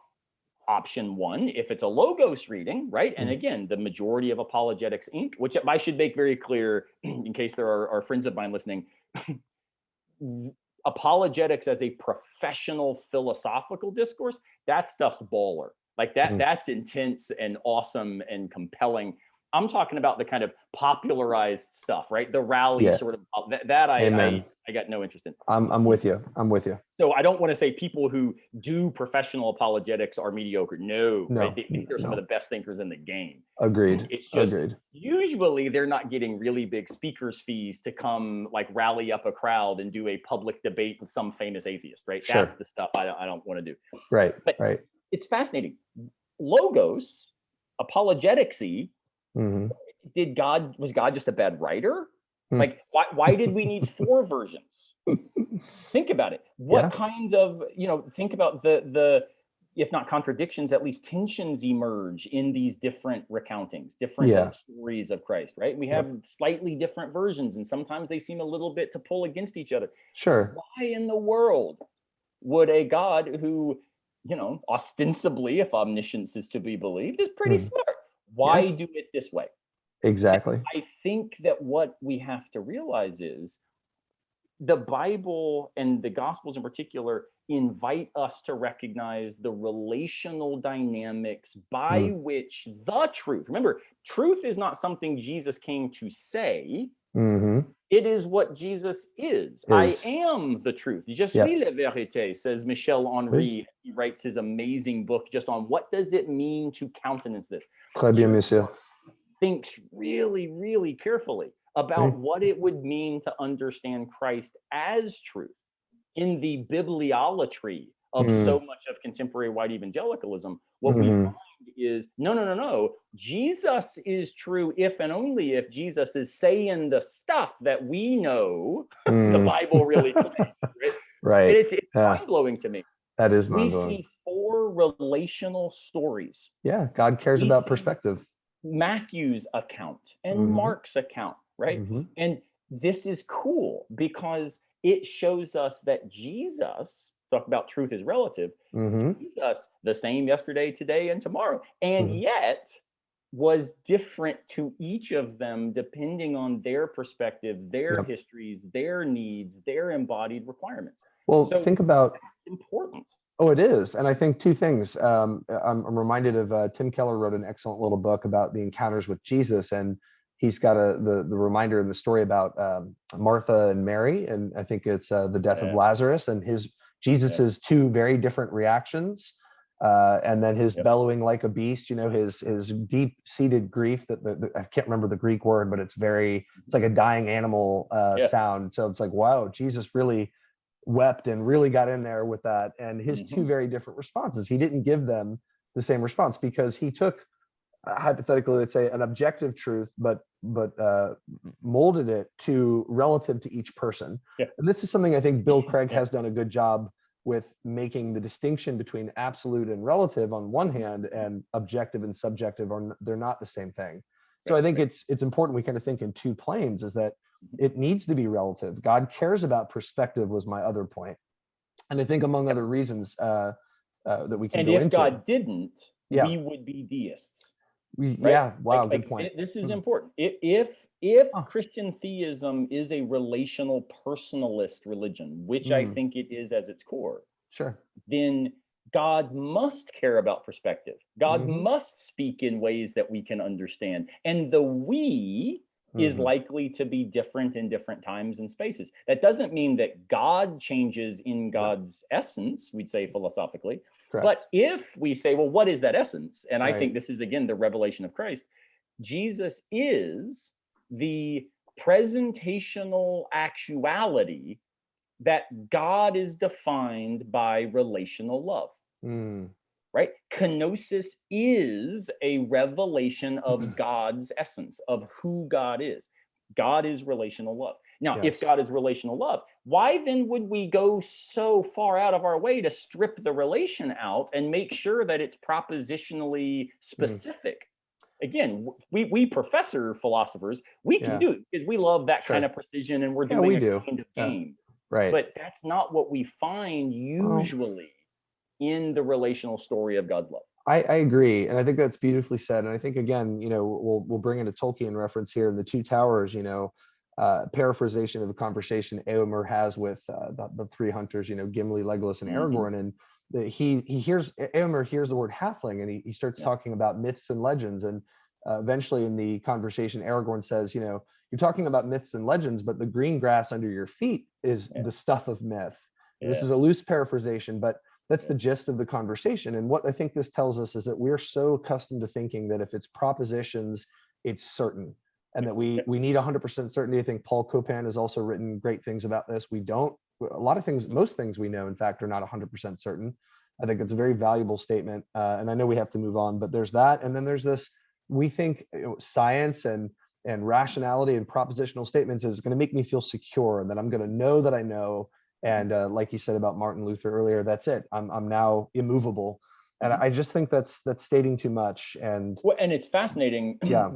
option 1, if it's a Logos reading, right? And again, the majority of Apologetics Inc., which I should make very clear in case there are friends of mine listening, apologetics as a professional philosophical discourse, that stuff's baller. Like that's intense and awesome and compelling. I'm talking about the kind of popularized stuff, right? The rally Yeah. sort of that Amen. I got no interest in. I'm with you. I'm with you. So I don't want to say people who do professional apologetics are mediocre. No, right? They're some of the best thinkers in the game. Agreed. It's just Agreed. usually they're not getting really big speakers fees to come like rally up a crowd and do a public debate with some famous atheist, right? Sure. That's the stuff I don't want to do. Right. But right. It's fascinating. Logos, apologetics-y, was God just a bad writer? Like, why did we need 4 versions? Think about it. What kinds of, think about the if not contradictions, at least tensions emerge in these different recountings, different stories of Christ, right? We have slightly different versions, and sometimes they seem a little bit to pull against each other. Sure. Why in the world would a God who, ostensibly, if omniscience is to be believed, is pretty smart, why do it this way? Exactly. And I think that what we have to realize is the Bible and the Gospels in particular invite us to recognize the relational dynamics by which the truth, remember, truth is not something Jesus came to say. It is what Jesus is. I am the truth. Je suis la vérité, says Michel Henry. He writes his amazing book just on what does it mean to countenance this. Très bien, monsieur. Thinks really, really carefully about what it would mean to understand Christ as truth in the bibliolatry of so much of contemporary white evangelicalism. What we find is no. Jesus is true if and only if Jesus is saying the stuff that we know the Bible really claims. Right. And it's mind-blowing to me. That is mind-blowing. We see 4 relational stories. Yeah, God cares about perspective. Matthew's account and Mark's account, right? And this is cool because it shows us that Jesus, talk about truth is relative, Jesus, the same yesterday, today, and tomorrow, and yet was different to each of them depending on their perspective, their histories, their needs, their embodied requirements. Well, think about that's important. Oh, it is. And I think 2 things. I'm reminded of Tim Keller wrote an excellent little book about the encounters with Jesus. And he's got the reminder in the story about Martha and Mary. And I think it's the death of Lazarus and Jesus's 2 very different reactions. And then his bellowing like a beast, his deep-seated grief that I can't remember the Greek word, but it's like a dying animal sound. So it's like, wow, Jesus really wept and really got in there with that. And his 2 very different responses, he didn't give them the same response because he took hypothetically, let's say, an objective truth, but molded it to relative to each person. And this is something I think Bill Craig has done a good job with, making the distinction between absolute and relative on one hand and objective and subjective they're not the same thing. So I think it's important we kind of think in 2 planes, is that it needs to be relative. God cares about perspective was my other point. And I think among other reasons that we can go into. And if God didn't, we would be deists. Yeah, wow, good point. This is important. If Christian theism is a relational personalist religion, which I think it is at its core, then God must care about perspective. God must speak in ways that we can understand. And the we is likely to be different in different times and spaces. That doesn't mean that God changes in God's essence, we'd say philosophically. Correct. But if we say, well, what is that essence? And I think this is, again, the revelation of Christ. Jesus is the presentational actuality that God is defined by relational love. Right? Kenosis is a revelation of God's essence, of who God is. God is relational love. Now, if God is relational love, why then would we go so far out of our way to strip the relation out and make sure that it's propositionally specific? Again, we professor philosophers, we can do it because we love that kind of precision, and we're doing a kind of game. Right. But that's not what we find usually in the relational story of God's love. I agree. And I think that's beautifully said. And I think, again, we'll bring in a Tolkien reference here in The Two Towers, paraphrasation of a conversation Éomer has with the 3 hunters, Gimli, Legolas, and Aragorn. And Éomer hears the word halfling, and he starts talking about myths and legends. And eventually in the conversation, Aragorn says, you're talking about myths and legends, but the green grass under your feet is the stuff of myth. This is a loose paraphrasation, but that's the gist of the conversation. And what I think this tells us is that we're so accustomed to thinking that if it's propositions, it's certain, and that we need 100% certainty. I think Paul Copan has also written great things about this. We don't, a lot of things, most things we know, in fact, are not 100% certain. I think it's a very valuable statement. And I know we have to move on, but there's that. And then there's this, we think science and rationality and propositional statements is going to make me feel secure, and that I'm going to know that I know. And like you said about Martin Luther earlier, that's it. I'm now immovable. And I just think that's stating too much. And well, and it's fascinating. Yeah.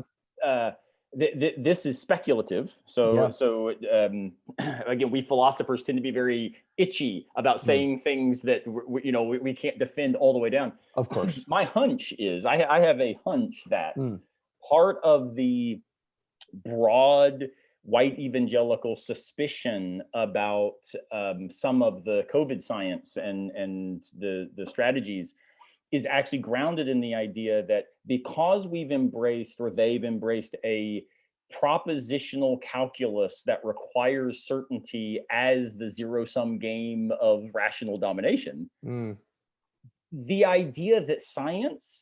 This is speculative. So again, we philosophers tend to be very itchy about saying things that we can't defend all the way down. Of course. My hunch is, I have a hunch that part of the broad white evangelical suspicion about some of the COVID science and the strategies is actually grounded in the idea that because we've embraced, or they've embraced, a propositional calculus that requires certainty as the zero-sum game of rational domination, the idea that science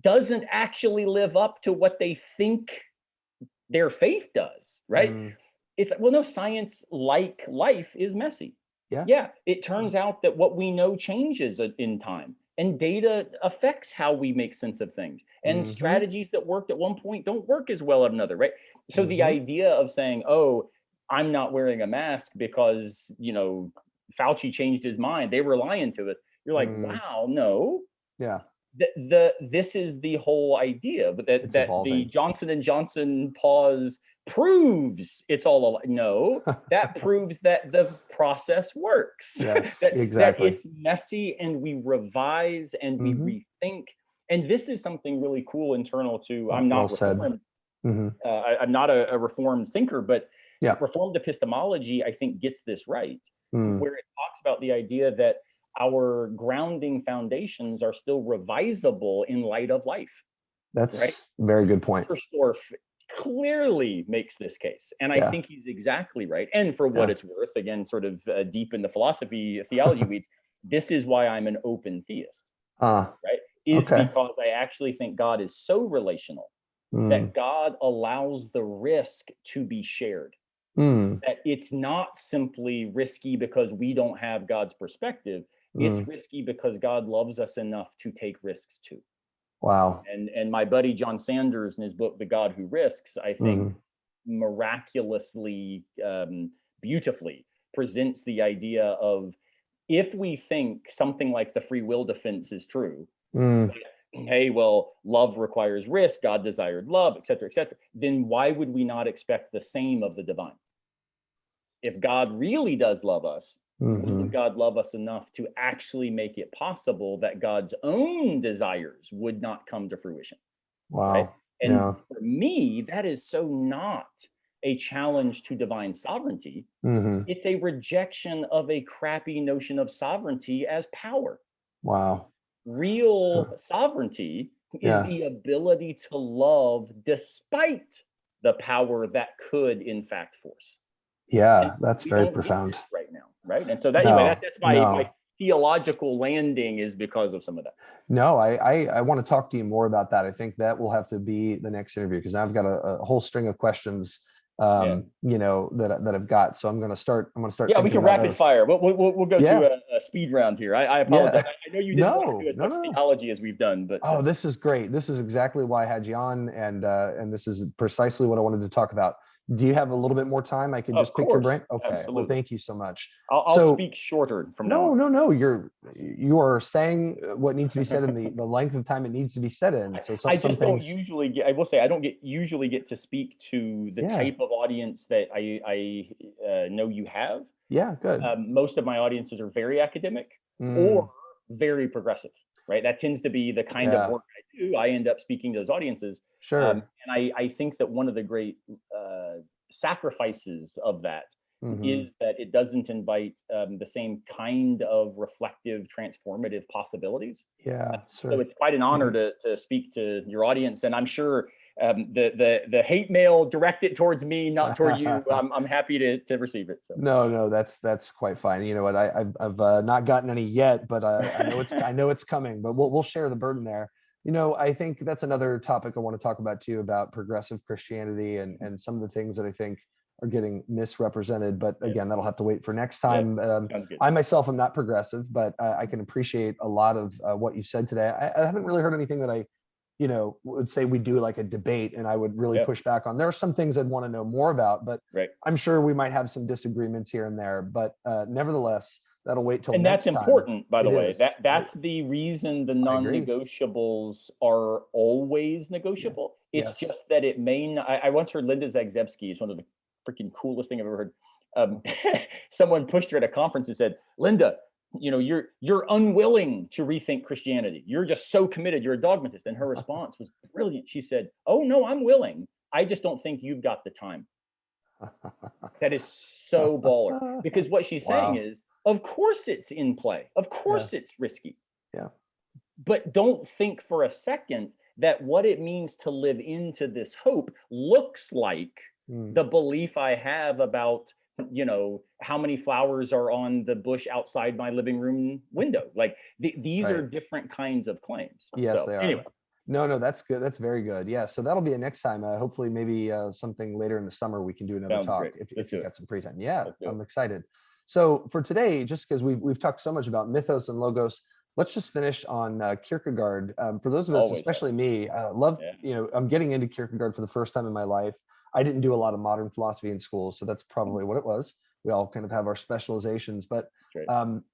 doesn't actually live up to what they think their faith does, right? It's, well, no, science, like life, is messy. Yeah, it turns out that what we know changes in time, and data affects how we make sense of things, and strategies that worked at one point don't work as well at another, right? So the idea of saying, oh, I'm not wearing a mask because Fauci changed his mind, they were lying to us, you're like, wow, no. Yeah. This is the whole idea, but that the Johnson & Johnson pause proves it's all a lie. No, that proves that the process works. Yes, that exactly. it's messy, and we revise and we rethink. And this is something really cool internal to, I'm not Reformed. I'm not a Reformed thinker, but Reformed epistemology, I think, gets this right, where it talks about the idea that our grounding foundations are still revisable in light of life. That's right? a very good point. Forstorff clearly makes this case, and I think he's exactly right. And for what it's worth, again, sort of deep in the theology weeds, this is why I'm an open theist, right? Because I actually think God is so relational that God allows the risk to be shared. That it's not simply risky because we don't have God's perspective. It's risky because God loves us enough to take risks too. Wow. And my buddy John Sanders, in his book, The God Who Risks, I think miraculously, beautifully presents the idea of, if we think something like the free will defense is true, hey, well, love requires risk, God desired love, et cetera, then why would we not expect the same of the divine? If God really does love us, wouldn't God love us enough to actually make it possible that God's own desires would not come to fruition? Wow. Right? And for me, that is so not a challenge to divine sovereignty. It's a rejection of a crappy notion of sovereignty as power. Wow. Real sovereignty is the ability to love despite the power that could, in fact, force. Yeah, that's very profound right now, right? And so that anyway, that's my theological landing, is because of some of that. No, I want to talk to you more about that. I think that will have to be the next interview, because I've got a whole string of questions that I've got. So I'm going to start. Yeah, we can rapid fire. We'll go through a speed round here. I apologize. I know you didn't want to do as much theology as we've done, but this is great. This is exactly why I had you on, and this is precisely what I wanted to talk about. Do you have a little bit more time? I can just pick your brain. Okay. Absolutely. Well, thank you so much. I'll speak shorter from now on. No. You are saying what needs to be said in the length of time it needs to be said in. So I just don't usually get. I will say I don't usually get to speak to the type of audience that I know you have. Yeah, good. Most of my audiences are very academic or very progressive. Right. That tends to be the kind of work I do. I end up speaking to those audiences. Sure. And I think that one of the great sacrifices of that is that it doesn't invite the same kind of reflective, transformative possibilities. Yeah, sure. So it's quite an honor to speak to your audience. And I'm sure the hate mail, direct it towards me, not toward you. I'm happy to receive it. So. No, that's quite fine. You know what? I've not gotten any yet, but I know it's coming. But we'll share the burden there. You know, I think that's another topic I want to talk about too, about progressive Christianity and some of the things that I think are getting misrepresented. But again, that'll have to wait for next time. I myself am not progressive, but I can appreciate a lot of what you said today. I haven't really heard anything that I, you know, would say we do like a debate and I would really push back on. There are some things I'd want to know more about, but I'm sure we might have some disagreements here and there. But nevertheless, that'll wait till next time. And that's important, by the way. That's the reason the non-negotiables are always negotiable. It's just that it may not. I once heard Linda Zagzebski, is one of the freaking coolest thing I've ever heard. Someone pushed her at a conference and said, Linda, you know, you're unwilling to rethink Christianity. You're just so committed. You're a dogmatist. And her response was brilliant. She said, oh no, I'm willing. I just don't think you've got the time. That is so baller, because what she's saying is, of course it's in play. Of course it's risky. Yeah. But don't think for a second that what it means to live into this hope looks like the belief I have about, you know, how many flowers are on the bush outside my living room window. Like these are different kinds of claims. Yes, so, they are. Anyway. No, that's good. That's very good. Yeah. So that'll be a next time. Hopefully maybe something later in the summer, we can do another talk if you've got some free time. Yeah, I'm excited. So for today, just because we've talked so much about mythos and logos, let's just finish on Kierkegaard. For those of us, especially me, you know, I'm getting into Kierkegaard for the first time in my life. I didn't do a lot of modern philosophy in school, so that's probably what it was. We all kind of have our specializations, but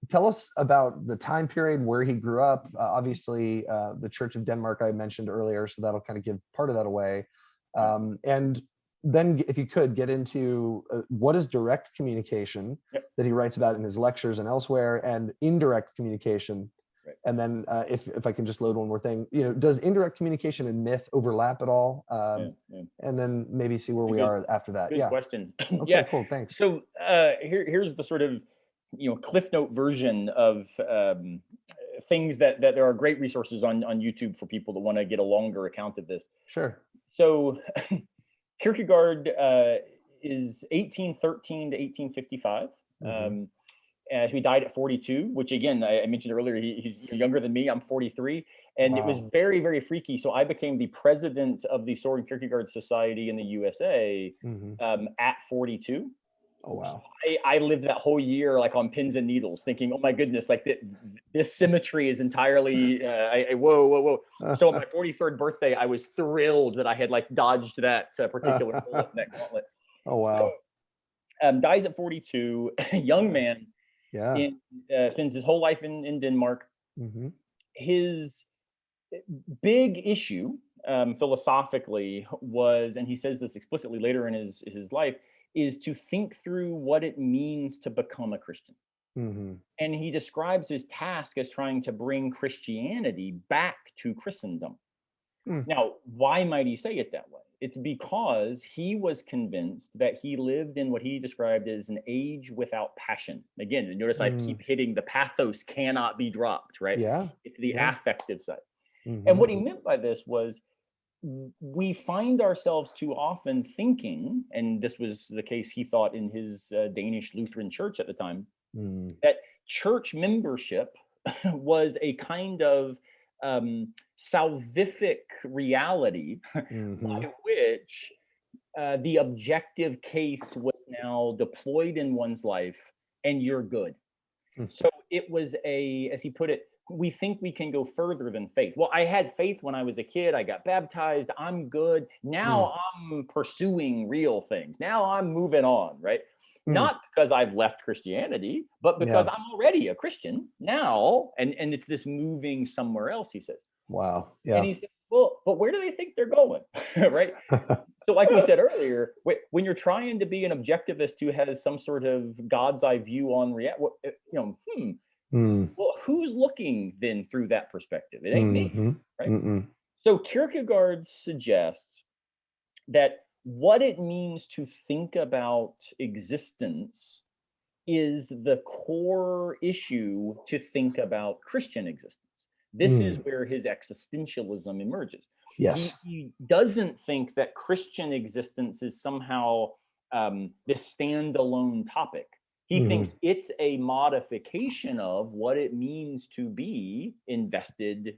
tell us about the time period where he grew up. Obviously, the Church of Denmark I mentioned earlier, so that'll kind of give part of that away. And then if you could get into what is direct communication that he writes about in his lectures and elsewhere, and indirect communication. And then if I can just load one more thing, you know, does indirect communication and myth overlap at all? And then maybe see where we are after that. Good question. Okay, cool, thanks. So here's the sort of, you know, Cliff Note version of things that there are great resources on YouTube for people that want to get a longer account of this. Sure. So Kierkegaard is 1813 to 1855. He died at 42, which again, I mentioned earlier, he's younger than me. I'm 43. And it was very, very freaky. So I became the president of the Soren Kierkegaard Society in the USA at 42. Oh, wow. So I lived that whole year like on pins and needles thinking, oh my goodness, like this symmetry is entirely, whoa. So on my 43rd birthday, I was thrilled that I had like dodged that particular bullet in that gauntlet. Oh, wow. So, dies at 42, young man. Yeah. Spends his whole life in Denmark. His big issue philosophically was, and he says this explicitly later in his life, is to think through what it means to become a Christian. And he describes his task as trying to bring Christianity back to Christendom. Now, why might he say it that way? It's because he was convinced that he lived in what he described as an age without passion. Again, notice I keep hitting the pathos cannot be dropped, right? Yeah. It's the affective side. And what he meant by this was, we find ourselves too often thinking, and this was the case he thought in his Danish Lutheran church at the time, that church membership was a kind of salvific reality by which the objective case was now deployed in one's life and you're good. So it was as he put it, we think we can go further than faith. Well, I had faith when I was a kid. I got baptized. I'm good. Now I'm pursuing real things. Now I'm moving on, right? Not because I've left Christianity, but because I'm already a Christian now. And it's this moving somewhere else, he says. Wow. Yeah. And he said, well, but where do they think they're going? Right? So like we said earlier, when you're trying to be an objectivist who has some sort of God's eye view on reality, well, who's looking then through that perspective? It ain't me, right? So Kierkegaard suggests that what it means to think about existence is the core issue to think about Christian existence. This is where his existentialism emerges. Yes. He doesn't think that Christian existence is somehow this standalone topic. He thinks it's a modification of what it means to be invested,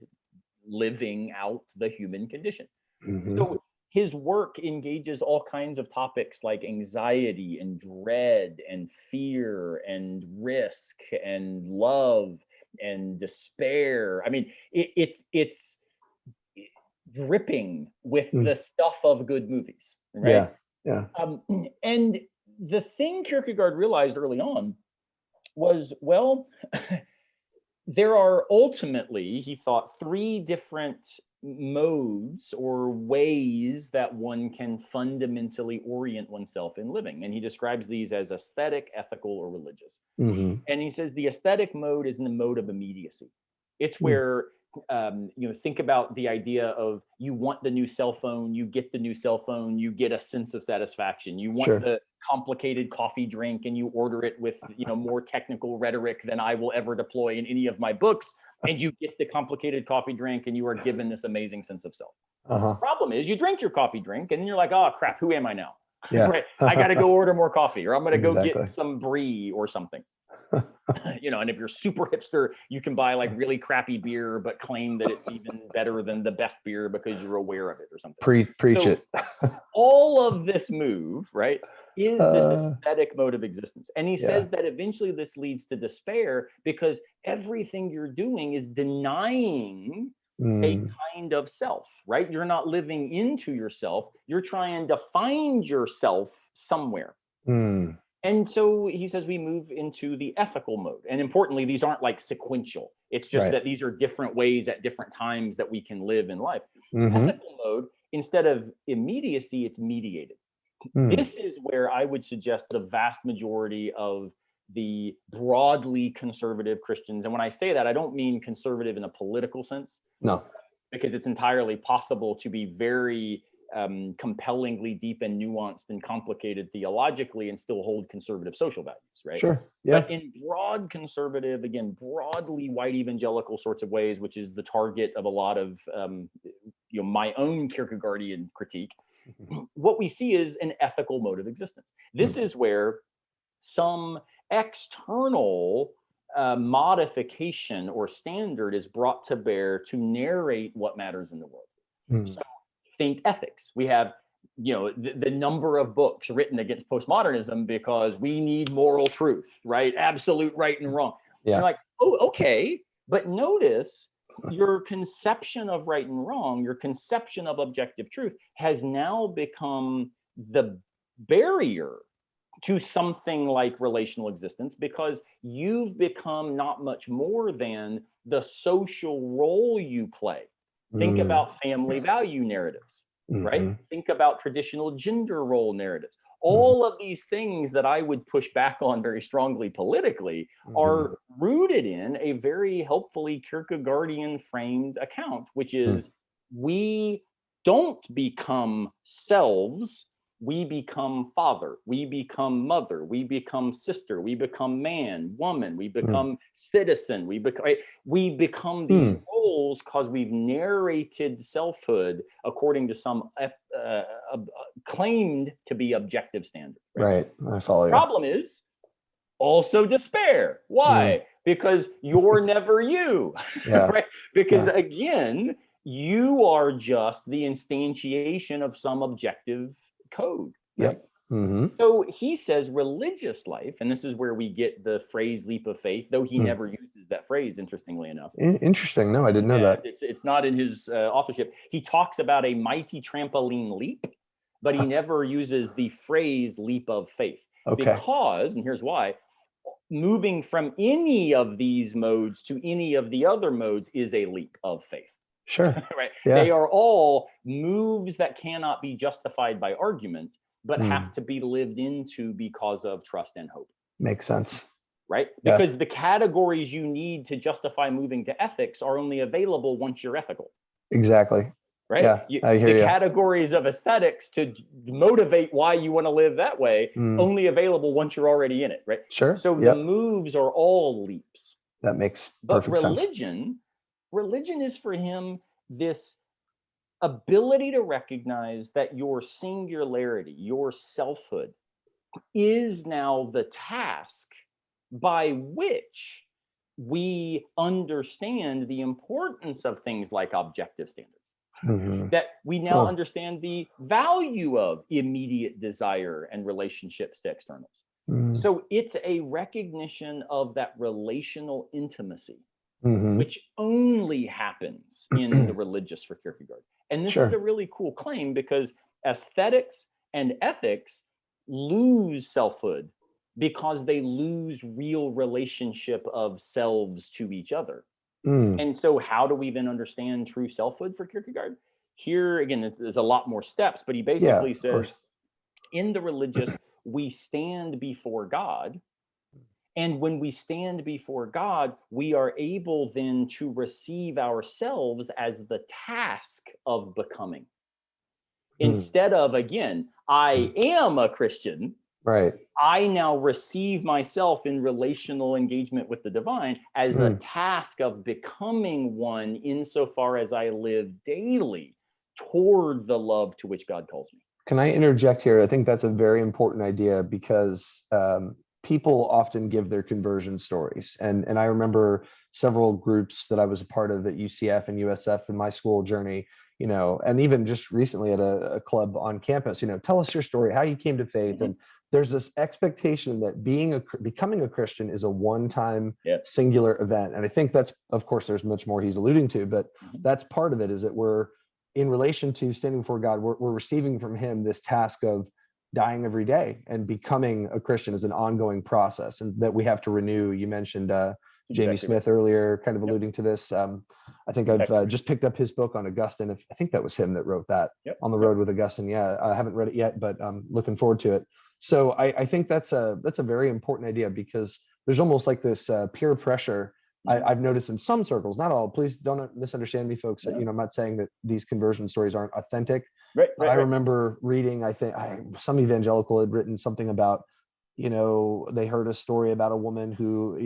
living out the human condition. So his work engages all kinds of topics like anxiety and dread and fear and risk and love and despair. I mean, it's dripping with the stuff of good movies, right? Yeah. And the thing Kierkegaard realized early on was, well, there are ultimately, he thought, three different modes or ways that one can fundamentally orient oneself in living. And he describes these as aesthetic, ethical, or religious. And he says the aesthetic mode is in the mode of immediacy. It's where, think about the idea of you want the new cell phone, you get the new cell phone, you get a sense of satisfaction. You want the complicated coffee drink and you order it with, more technical rhetoric than I will ever deploy in any of my books. And you get the complicated coffee drink and you are given this amazing sense of self. The problem is you drink your coffee drink and you're like, oh crap, who am I now? Right? I got to go order more coffee, or I'm going to go get some brie or something. And if you're super hipster, you can buy like really crappy beer, but claim that it's even better than the best beer because you're aware of it or something. Preach it. All of this move, right, is this aesthetic mode of existence. And he says that eventually this leads to despair because everything you're doing is denying a kind of self, right? You're not living into yourself. You're trying to find yourself somewhere. And so he says we move into the ethical mode. And importantly, these aren't like sequential. It's just that these are different ways at different times that we can live in life. Ethical mode, instead of immediacy, it's mediated. This is where I would suggest the vast majority of the broadly conservative Christians. And when I say that, I don't mean conservative in a political sense. No. Because it's entirely possible to be very compellingly deep and nuanced and complicated theologically and still hold conservative social values, right? Sure. Yeah. But in broad conservative, again, broadly white evangelical sorts of ways, which is the target of a lot of my own Kierkegaardian critique, what we see is an ethical mode of existence. This is where some external modification or standard is brought to bear to narrate what matters in the world. So think ethics. We have, the number of books written against postmodernism because we need moral truth, right? Absolute right and wrong. You're like, oh, okay. But notice your conception of right and wrong, your conception of objective truth has now become the barrier to something like relational existence because you've become not much more than the social role you play. Think about family value narratives, right? Think about traditional gender role narratives. All of these things that I would push back on very strongly politically are rooted in a very helpfully Kierkegaardian framed account, which is we don't become selves. We become father, we become mother, we become sister, we become man, woman, we become citizen, we become these roles because we've narrated selfhood according to some claimed to be objective standard. Right. I follow you. Problem is also despair. Why? Because you're never you, right? Because again, you are just the instantiation of some objective code. Right? So he says religious life, and this is where we get the phrase leap of faith, though he never uses that phrase, interestingly enough. Interesting. No, I didn't know that. It's not in his authorship. He talks about a mighty trampoline leap, but he never uses the phrase leap of faith. Because, and here's why, moving from any of these modes to any of the other modes is a leap of faith. Sure. Right. They are all moves that cannot be justified by argument, but have to be lived into because of trust and hope. Makes sense. Right. Because the categories you need to justify moving to ethics are only available once you're ethical. Exactly. Right. Yeah, I hear the you. categories of aesthetics to motivate why you want to live that way, only available once you're already in it. Right. Sure. So the moves are all leaps. That makes But perfect sense. religion is for him this ability to recognize that your singularity, your selfhood, is now the task by which we understand the importance of things like objective standards. That we now understand the value of immediate desire and relationships to externals. So it's a recognition of that relational intimacy, which only happens in the religious for Kierkegaard. And this is a really cool claim, because aesthetics and ethics lose selfhood because they lose real relationship of selves to each other. And so how do we then understand true selfhood for Kierkegaard? Here, again, there's a lot more steps, but he basically says, in the religious, we stand before God. And when we stand before God, we are able then to receive ourselves as the task of becoming. Instead of, again, I am a Christian, right? I now receive myself in relational engagement with the divine as a task of becoming one, insofar as I live daily toward the love to which God calls me. Can I interject here? I think that's a very important idea, because people often give their conversion stories. And I remember several groups that I was a part of at UCF and USF in my school journey, and even just recently at a club on campus, tell us your story, how you came to faith. And there's this expectation that becoming a Christian is a one-time singular event. And I think that's, of course, there's much more he's alluding to, but that's part of it, is that we're, in relation to standing before God, we're receiving from him this task of dying every day, and becoming a Christian is an ongoing process, and that we have to renew. You mentioned Jamie Smith earlier, kind of alluding to this. I think I've just picked up his book on Augustine. I think that was him that wrote that, On the Road with Augustine. Yeah, I haven't read it yet, but I'm looking forward to it. So I think that's a very important idea, because there's almost like this peer pressure. I've noticed in some circles, not all, please don't misunderstand me, folks, that, I'm not saying that these conversion stories aren't authentic. I remember reading, I think some evangelical had written something about, they heard a story about a woman who,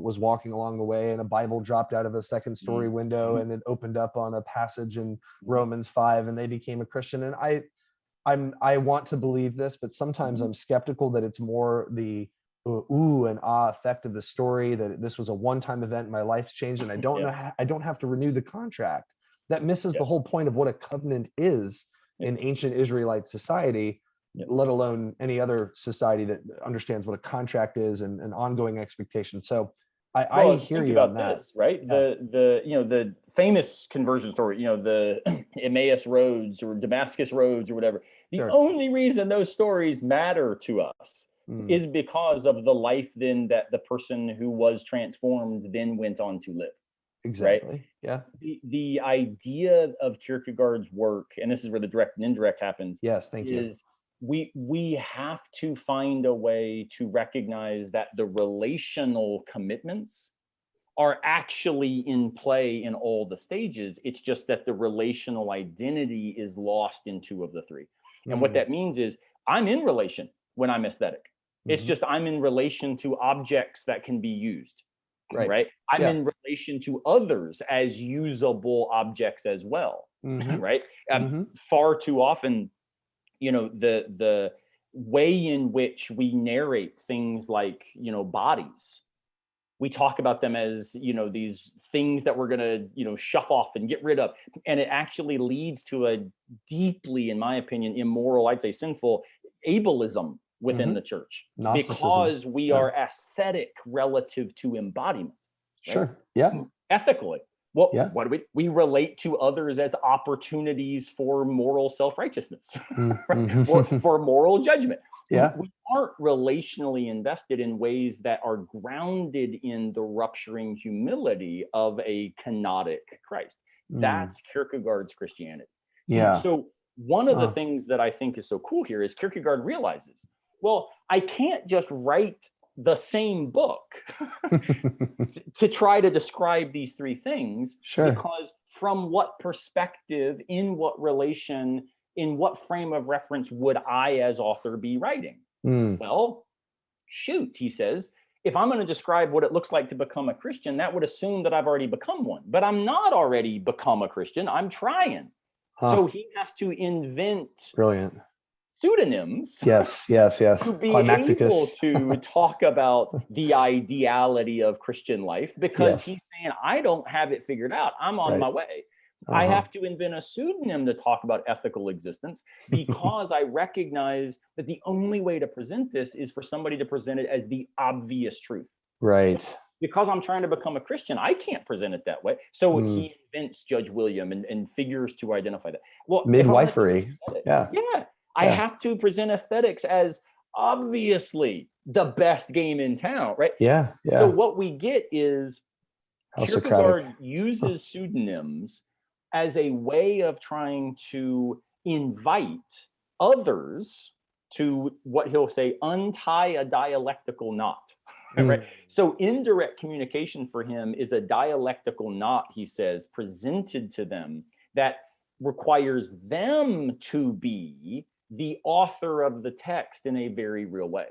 was walking along the way, and a Bible dropped out of a second story window and it opened up on a passage in Romans 5, and they became a Christian. And I want to believe this, but sometimes I'm skeptical that it's more the ooh and ah effect of the story, that this was a one-time event, my life's changed, and I don't know how, I don't have to renew the contract. That misses the whole point of what a covenant is in ancient Israelite society, let alone any other society that understands what a contract is and an ongoing expectation. So I hear you about on that. This, right? The famous conversion story, the Emmaus roads or Damascus roads or whatever. The only reason those stories matter to us is because of the life then that the person who was transformed then went on to live. Exactly. Right? Yeah. The idea of Kierkegaard's work, and this is where the direct and indirect happens. Yes, thank you. We have to find a way to recognize that the relational commitments are actually in play in all the stages. It's just that the relational identity is lost in two of the three. And what that means is I'm in relation when I'm aesthetic. It's just I'm in relation to objects that can be used. Right? I'm in relation to others as usable objects as well. Right? Far too often, the way in which we narrate things like, bodies, we talk about them as, these things that we're going to, shove off and get rid of. And it actually leads to a deeply, in my opinion, immoral, I'd say sinful ableism within the church, because we are aesthetic relative to embodiment. Right? Sure. Yeah. Ethically. Well, what do we relate to others as opportunities for moral self-righteousness, right? for moral judgment. Yeah. We aren't relationally invested in ways that are grounded in the rupturing humility of a kenotic Christ. That's Kierkegaard's Christianity. Yeah. So one of the things that I think is so cool here is Kierkegaard realizes, well, I can't just write the same book to try to describe these three things, because from what perspective, in what relation, in what frame of reference would I as author be writing? Well, shoot, he says, if I'm going to describe what it looks like to become a Christian, that would assume that I've already become one, but I'm not already become a Christian. I'm trying. So he has to invent Brilliant. pseudonyms Yes. to be able Climacticus. to talk about the ideality of Christian life, because he's saying, I don't have it figured out. I'm on my way. I have to invent a pseudonym to talk about ethical existence, because I recognize that the only way to present this is for somebody to present it as the obvious truth. Right. Because I'm trying to become a Christian, I can't present it that way. So he invents Judge William and figures to identify that. Well, midwifery. I have to present aesthetics as obviously the best game in town, right? So what we get is Kierkegaard uses pseudonyms as a way of trying to invite others to, what he'll say, untie a dialectical knot. Right? So indirect communication for him is a dialectical knot, he says, presented to them that requires them to be the author of the text in a very real way.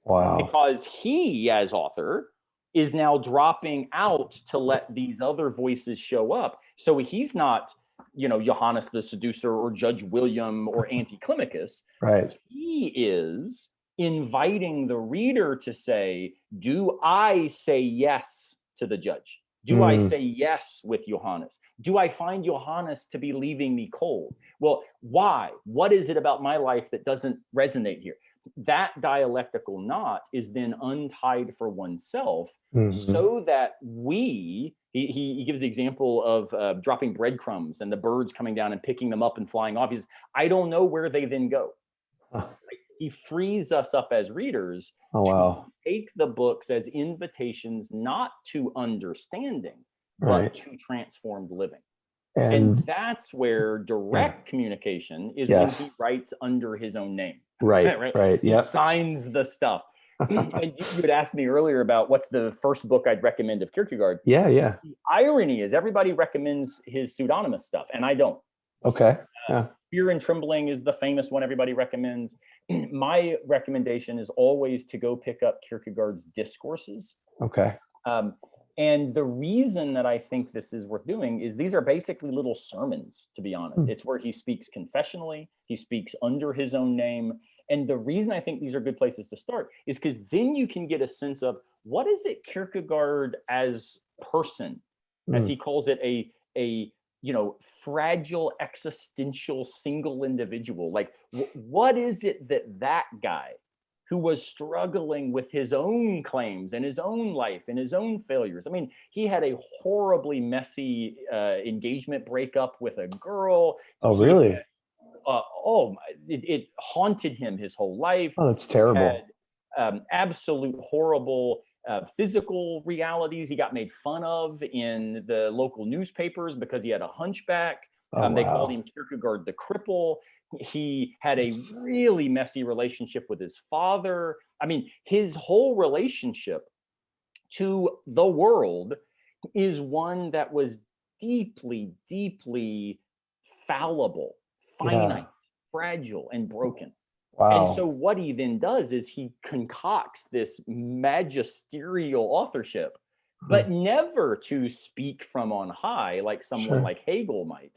Wow. Because he, as author, is now dropping out to let these other voices show up. So he's not, Johannes the Seducer or Judge William or Anticlimacus. Right. He is inviting the reader to say, do I say yes to the judge? Do I say yes with Johannes? Do I find Johannes to be leaving me cold? Well, why? What is it about my life that doesn't resonate here? That dialectical knot is then untied for oneself, so that he gives the example of dropping breadcrumbs and the birds coming down and picking them up and flying off. I don't know where they then go. He frees us up as readers to take the books as invitations not to understanding, but to transformed living. And that's where direct communication is, when he writes under his own name. Right. He signs the stuff. And you had asked me earlier about what's the first book I'd recommend of Kierkegaard. The irony is everybody recommends his pseudonymous stuff, and I don't. Fear and Trembling is the famous one everybody recommends. My recommendation is always to go pick up Kierkegaard's Discourses. And the reason that I think this is worth doing is these are basically little sermons, to be honest. It's where he speaks confessionally, he speaks under his own name. And the reason I think these are good places to start is because then you can get a sense of what is it Kierkegaard as person, as he calls it, a fragile, existential, single individual. Like, what is it that guy who was struggling with his own claims and his own life and his own failures? I mean, he had a horribly messy engagement breakup with a girl. Really? It haunted him his whole life. That's terrible. He had, absolute horrible physical realities. He got made fun of in the local newspapers because he had a hunchback. They called him Kierkegaard the Cripple. He had a really messy relationship with his father. I mean, his whole relationship to the world is one that was deeply, deeply fallible, finite, fragile, and broken. And so what he then does is he concocts this magisterial authorship, but never to speak from on high like someone like Hegel might.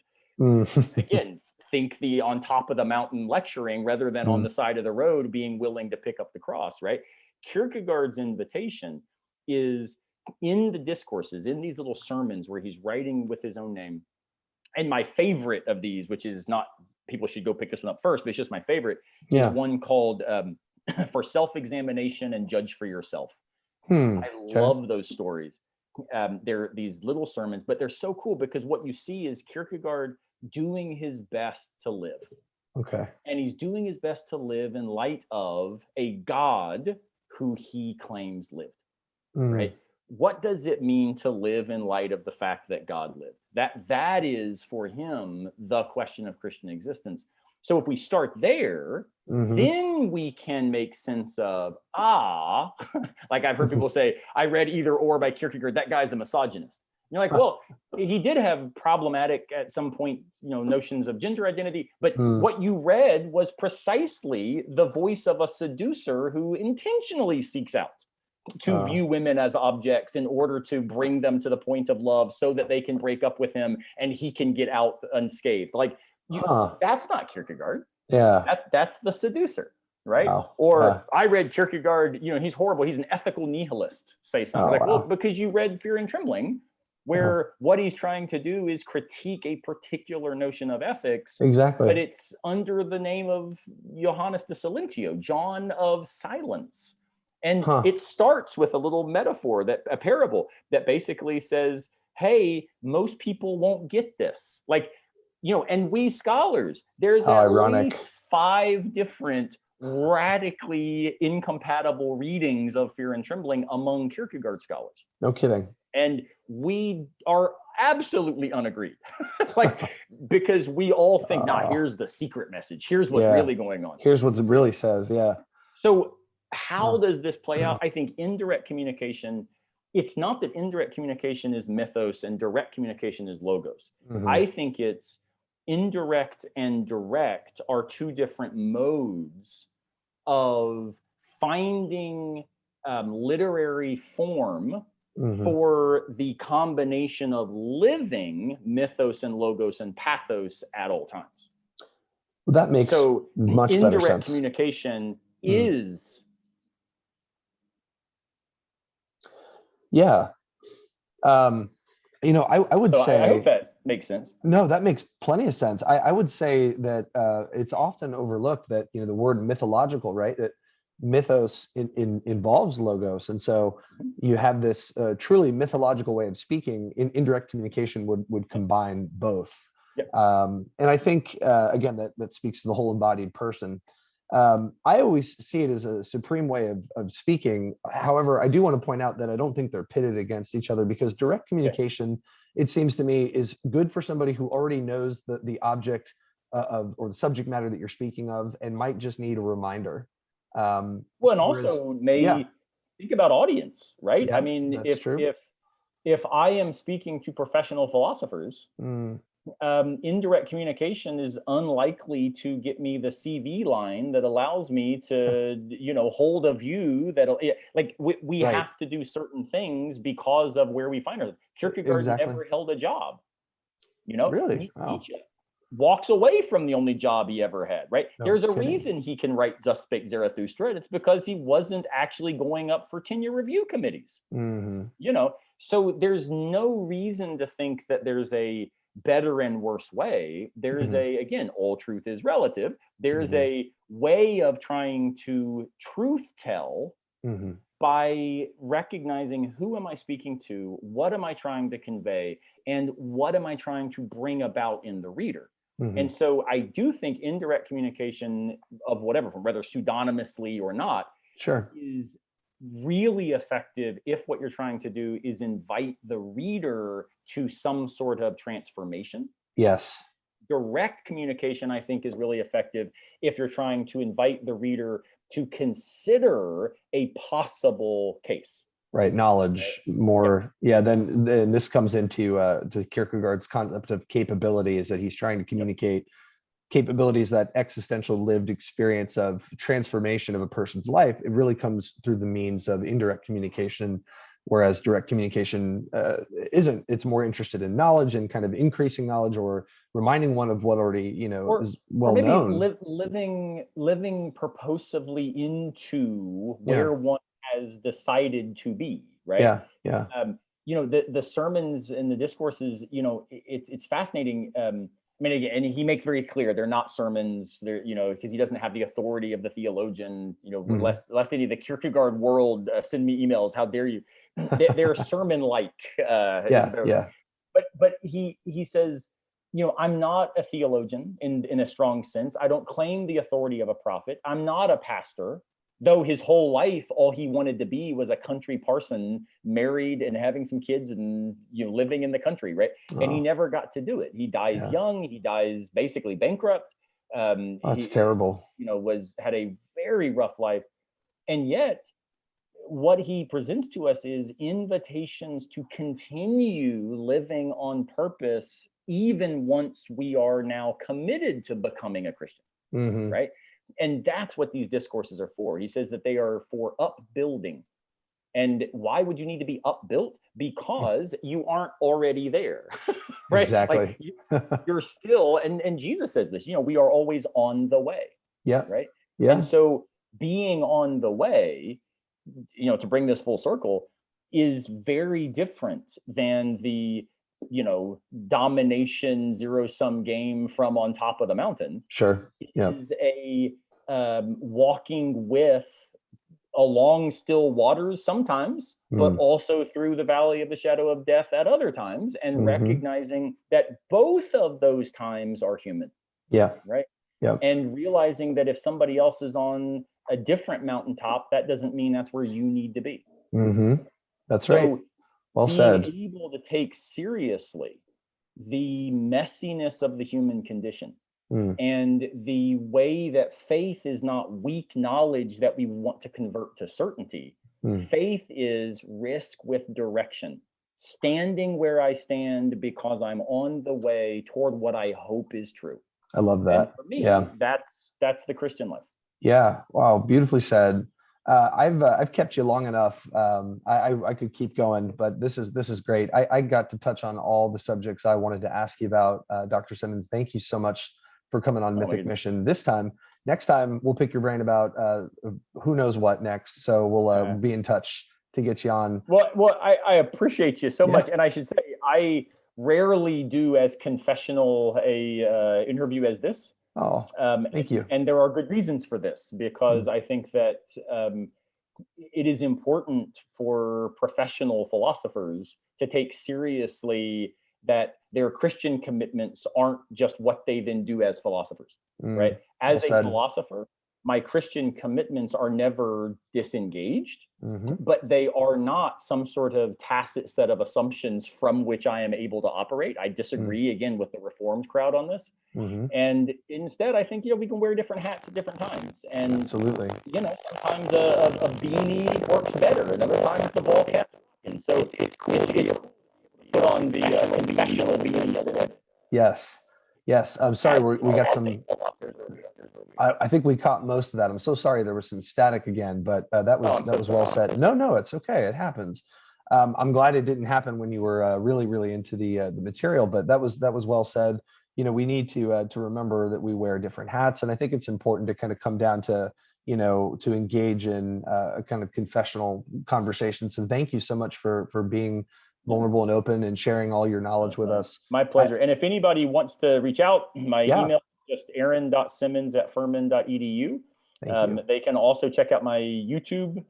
Again, think the on top of the mountain lecturing rather than on the side of the road being willing to pick up the cross, right? Kierkegaard's invitation is in the Discourses, in these little sermons where he's writing with his own name. And my favorite of these, which is not, people should go pick this one up first, but it's just my favorite, is one called For Self-Examination and Judge for Yourself. I love those stories. They're these little sermons, but they're so cool because what you see is Kierkegaard doing his best to live. And he's doing his best to live in light of a God who he claims lived, right? What does it mean to live in light of the fact that God lived? That is for him the question of Christian existence. So if we start there, then we can make sense of, like I've heard people say, I read Either Or by Kierkegaard, that guy's a misogynist. And you're like, well, he did have problematic at some point, notions of gender identity, but what you read was precisely the voice of a seducer who intentionally seeks out to view women as objects in order to bring them to the point of love so that they can break up with him and he can get out unscathed. Like, That's not Kierkegaard. Yeah. That's the seducer, right? Wow. Or I read Kierkegaard, he's horrible. He's an ethical nihilist, say something. Oh, Well, wow. because you read Fear and Trembling, where what he's trying to do is critique a particular notion of ethics. Exactly. But it's under the name of Johannes de Silentio, John of Silence. And it starts with a little metaphor, a parable that basically says, hey, most people won't get this. Like, and we scholars, there's at least 5 different radically incompatible readings of Fear and Trembling among Kierkegaard scholars. No kidding. And we are absolutely unagreed. Like, because we all think, here's the secret message. Here's what's really going on. Here's what it really says. Yeah. So how does this play out? I think indirect communication, it's not that indirect communication is mythos and direct communication is logos. I think it's indirect and direct are 2 different modes of finding literary form for the combination of living mythos and logos and pathos at all times. Well, that makes much better sense. Indirect communication is. Yeah. I would say. I hope that makes sense. No, that makes plenty of sense. I would say that it's often overlooked that, the word mythological, right? That mythos involves logos. And so you have this truly mythological way of speaking. Indirect communication would combine both. Yep. And I think, again, that speaks to the whole embodied person. I always see it as a supreme way of speaking. However, I do want to point out that I don't think they're pitted against each other, because direct communication, it seems to me, is good for somebody who already knows the object or the subject matter that you're speaking of and might just need a reminder. Well, and also think about audience, right? Yeah, I mean, if I am speaking to professional philosophers, indirect communication is unlikely to get me the CV line that allows me to, hold a view that'll, like, we have to do certain things because of where we find ourselves. Kierkegaard never held a job, Really? Nietzsche walks away from the only job he ever had, right? There's a reason he can write Thus Spake Zarathustra, and it's because he wasn't actually going up for tenure review committees. So there's no reason to think that there's a better and worse way. There's again, all truth is relative. There's a way of trying to truth tell by recognizing, who am I speaking to, what am I trying to convey, and what am I trying to bring about in the reader. And so I do think indirect communication of whatever, from whether pseudonymously or not, is really effective if what you're trying to do is invite the reader to some sort of transformation. Yes. Direct communication, I think, is really effective if you're trying to invite the reader to consider a possible case. Right, knowledge more. Yeah, then this comes into to Kierkegaard's concept of capability, is that he's trying to communicate capabilities, that existential lived experience of transformation of a person's life. It really comes through the means of indirect communication, whereas direct communication isn't. It's more interested in knowledge and kind of increasing knowledge, or reminding one of what already is well known. Living purposively into where one has decided to be, right? The sermons and the discourses, it's fascinating. I mean, again, and he makes very clear they're not sermons. They're, because he doesn't have the authority of the theologian. Lest any of the Kierkegaard world send me emails. How dare you? They're sermon-like. But he says, I'm not a theologian in a strong sense. I don't claim the authority of a prophet. I'm not a pastor, though his whole life, all he wanted to be was a country parson, married and having some kids and, living in the country, right? And he never got to do it. He dies young. He dies basically bankrupt. That's terrible. Had a very rough life. And yet, what he presents to us is invitations to continue living on purpose, even once we are now committed to becoming a Christian, right? And that's what these discourses are for. He says that they are for upbuilding. And why would you need to be upbuilt? because you aren't already there, right? Exactly. You're still, and Jesus says this, we are always on the way. Yeah. Right. Yeah. And so being on the way, to bring this full circle, is very different than the, domination zero-sum game from on top of the mountain. Sure. Yeah. It is a walking with along still waters sometimes, but also through the valley of the shadow of death at other times, and recognizing that both of those times are human. Yeah. Right. Yeah. And realizing that if somebody else is on a different mountaintop, that doesn't mean that's where you need to be. That's right. So well said. Being able to take seriously the messiness of the human condition, and the way that faith is not weak knowledge that we want to convert to certainty. Faith is risk with direction, standing where I stand because I'm on the way toward what I hope is true. I love that. And for me, yeah, that's the Christian life. Yeah. Wow. Beautifully said. I've kept you long enough. I could keep going, but this is great. I got to touch on all the subjects I wanted to ask you about. Dr. Simmons, thank you so much for coming on Mythic Mission this time. Next time we'll pick your brain about who knows what next. So we'll be in touch to get you on. Well, I appreciate you so much, and I should say I rarely do as confessional a interview as this. Oh, thank you. And there are good reasons for this, because I think that it is important for professional philosophers to take seriously that their Christian commitments aren't just what they then do as philosophers, right? As a philosopher, my Christian commitments are never disengaged, but they are not some sort of tacit set of assumptions from which I am able to operate. I disagree again with the Reformed crowd on this. And instead, I think, we can wear different hats at different times. And absolutely, sometimes a beanie works better, and other times the ball cap. And so it's cool to put on the confessional beanie. Yes. I'm sorry, we got some. I think we caught most of that. I'm so sorry there was some static again, but that was well said. No, it's okay. It happens. I'm glad it didn't happen when you were really into the material, but that was well said. We need to remember that we wear different hats, and I think it's important to kind of come down to to engage in a kind of confessional conversation. So thank you so much for being vulnerable and open and sharing all your knowledge with us. My pleasure. And if anybody wants to reach out, my email is just aaron.simmons@furman.edu. They can also check out my YouTube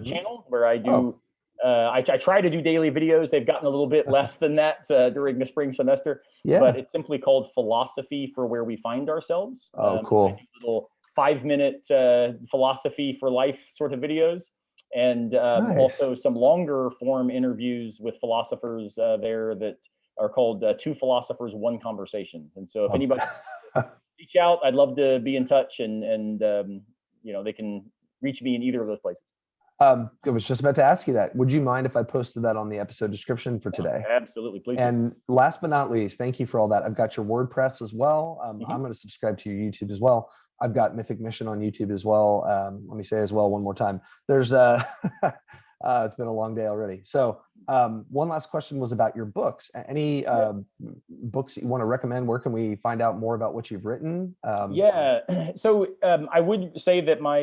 channel, where I do I try to do daily videos. They've gotten a little bit less than that during the spring semester, but it's simply called Philosophy for Where We Find Ourselves. Cool. Little 5-minute philosophy for life sort of videos. And also some longer form interviews with philosophers there that are called Two Philosophers, One Conversation. And so if anybody reach out, I'd love to be in touch, and they can reach me in either of those places. I was just about to ask you that. Would you mind if I posted that on the episode description for today? Absolutely, please. And last but not least, thank you for all that. I've got your WordPress as well. I'm going to subscribe to your YouTube as well. I've got Mythic Mission on YouTube as well. Let me say as well one more time. There's it's been a long day already. So one last question was about your books. Any books that you want to recommend? Where can we find out more about what you've written? So I would say that my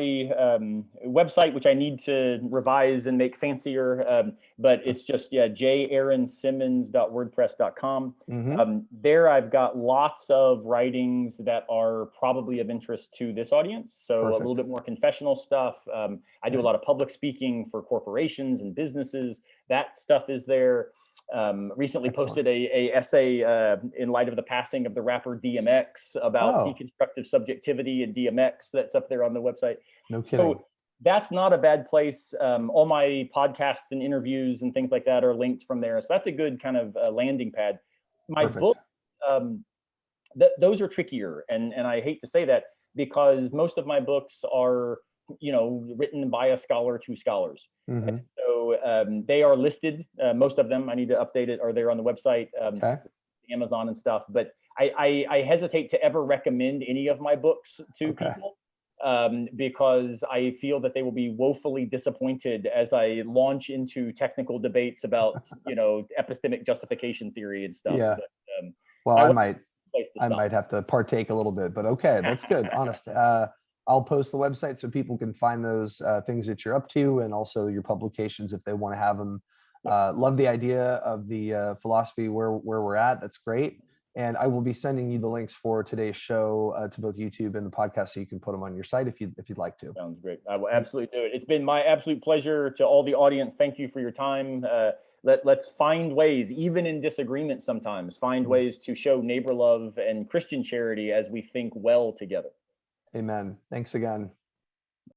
website, which I need to revise and make fancier, but it's just jaronsimmons.wordpress.com. There I've got lots of writings that are probably of interest to this audience. So a little bit more confessional stuff. I do a lot of public speaking for corporations and businesses. That stuff is there. Recently posted a essay in light of the passing of the rapper DMX about deconstructive subjectivity and DMX. That's up there on the website. No kidding. So that's not a bad place. All my podcasts and interviews and things like that are linked from there. So that's a good kind of landing pad. My book, those are trickier. And I hate to say that, because most of my books are written by a scholar to scholars. And so they are listed. Most of them, I need to update it, are there on the website, Amazon and stuff. But I hesitate to ever recommend any of my books to people, because I feel that they will be woefully disappointed as I launch into technical debates about, epistemic justification theory and stuff. Yeah. But, well, I stop. might have to partake a little bit, but okay, that's good. Honest. I'll post the website so people can find those things that you're up to, and also your publications if they want to have them. Love the idea of the philosophy where we're at. That's great. And I will be sending you the links for today's show to both YouTube and the podcast, so you can put them on your site if you'd like to. Sounds great. I will absolutely do it. It's been my absolute pleasure. To all the audience, thank you for your time. Let's find ways, even in disagreement sometimes, find ways to show neighbor love and Christian charity as we think well together. Amen. Thanks again.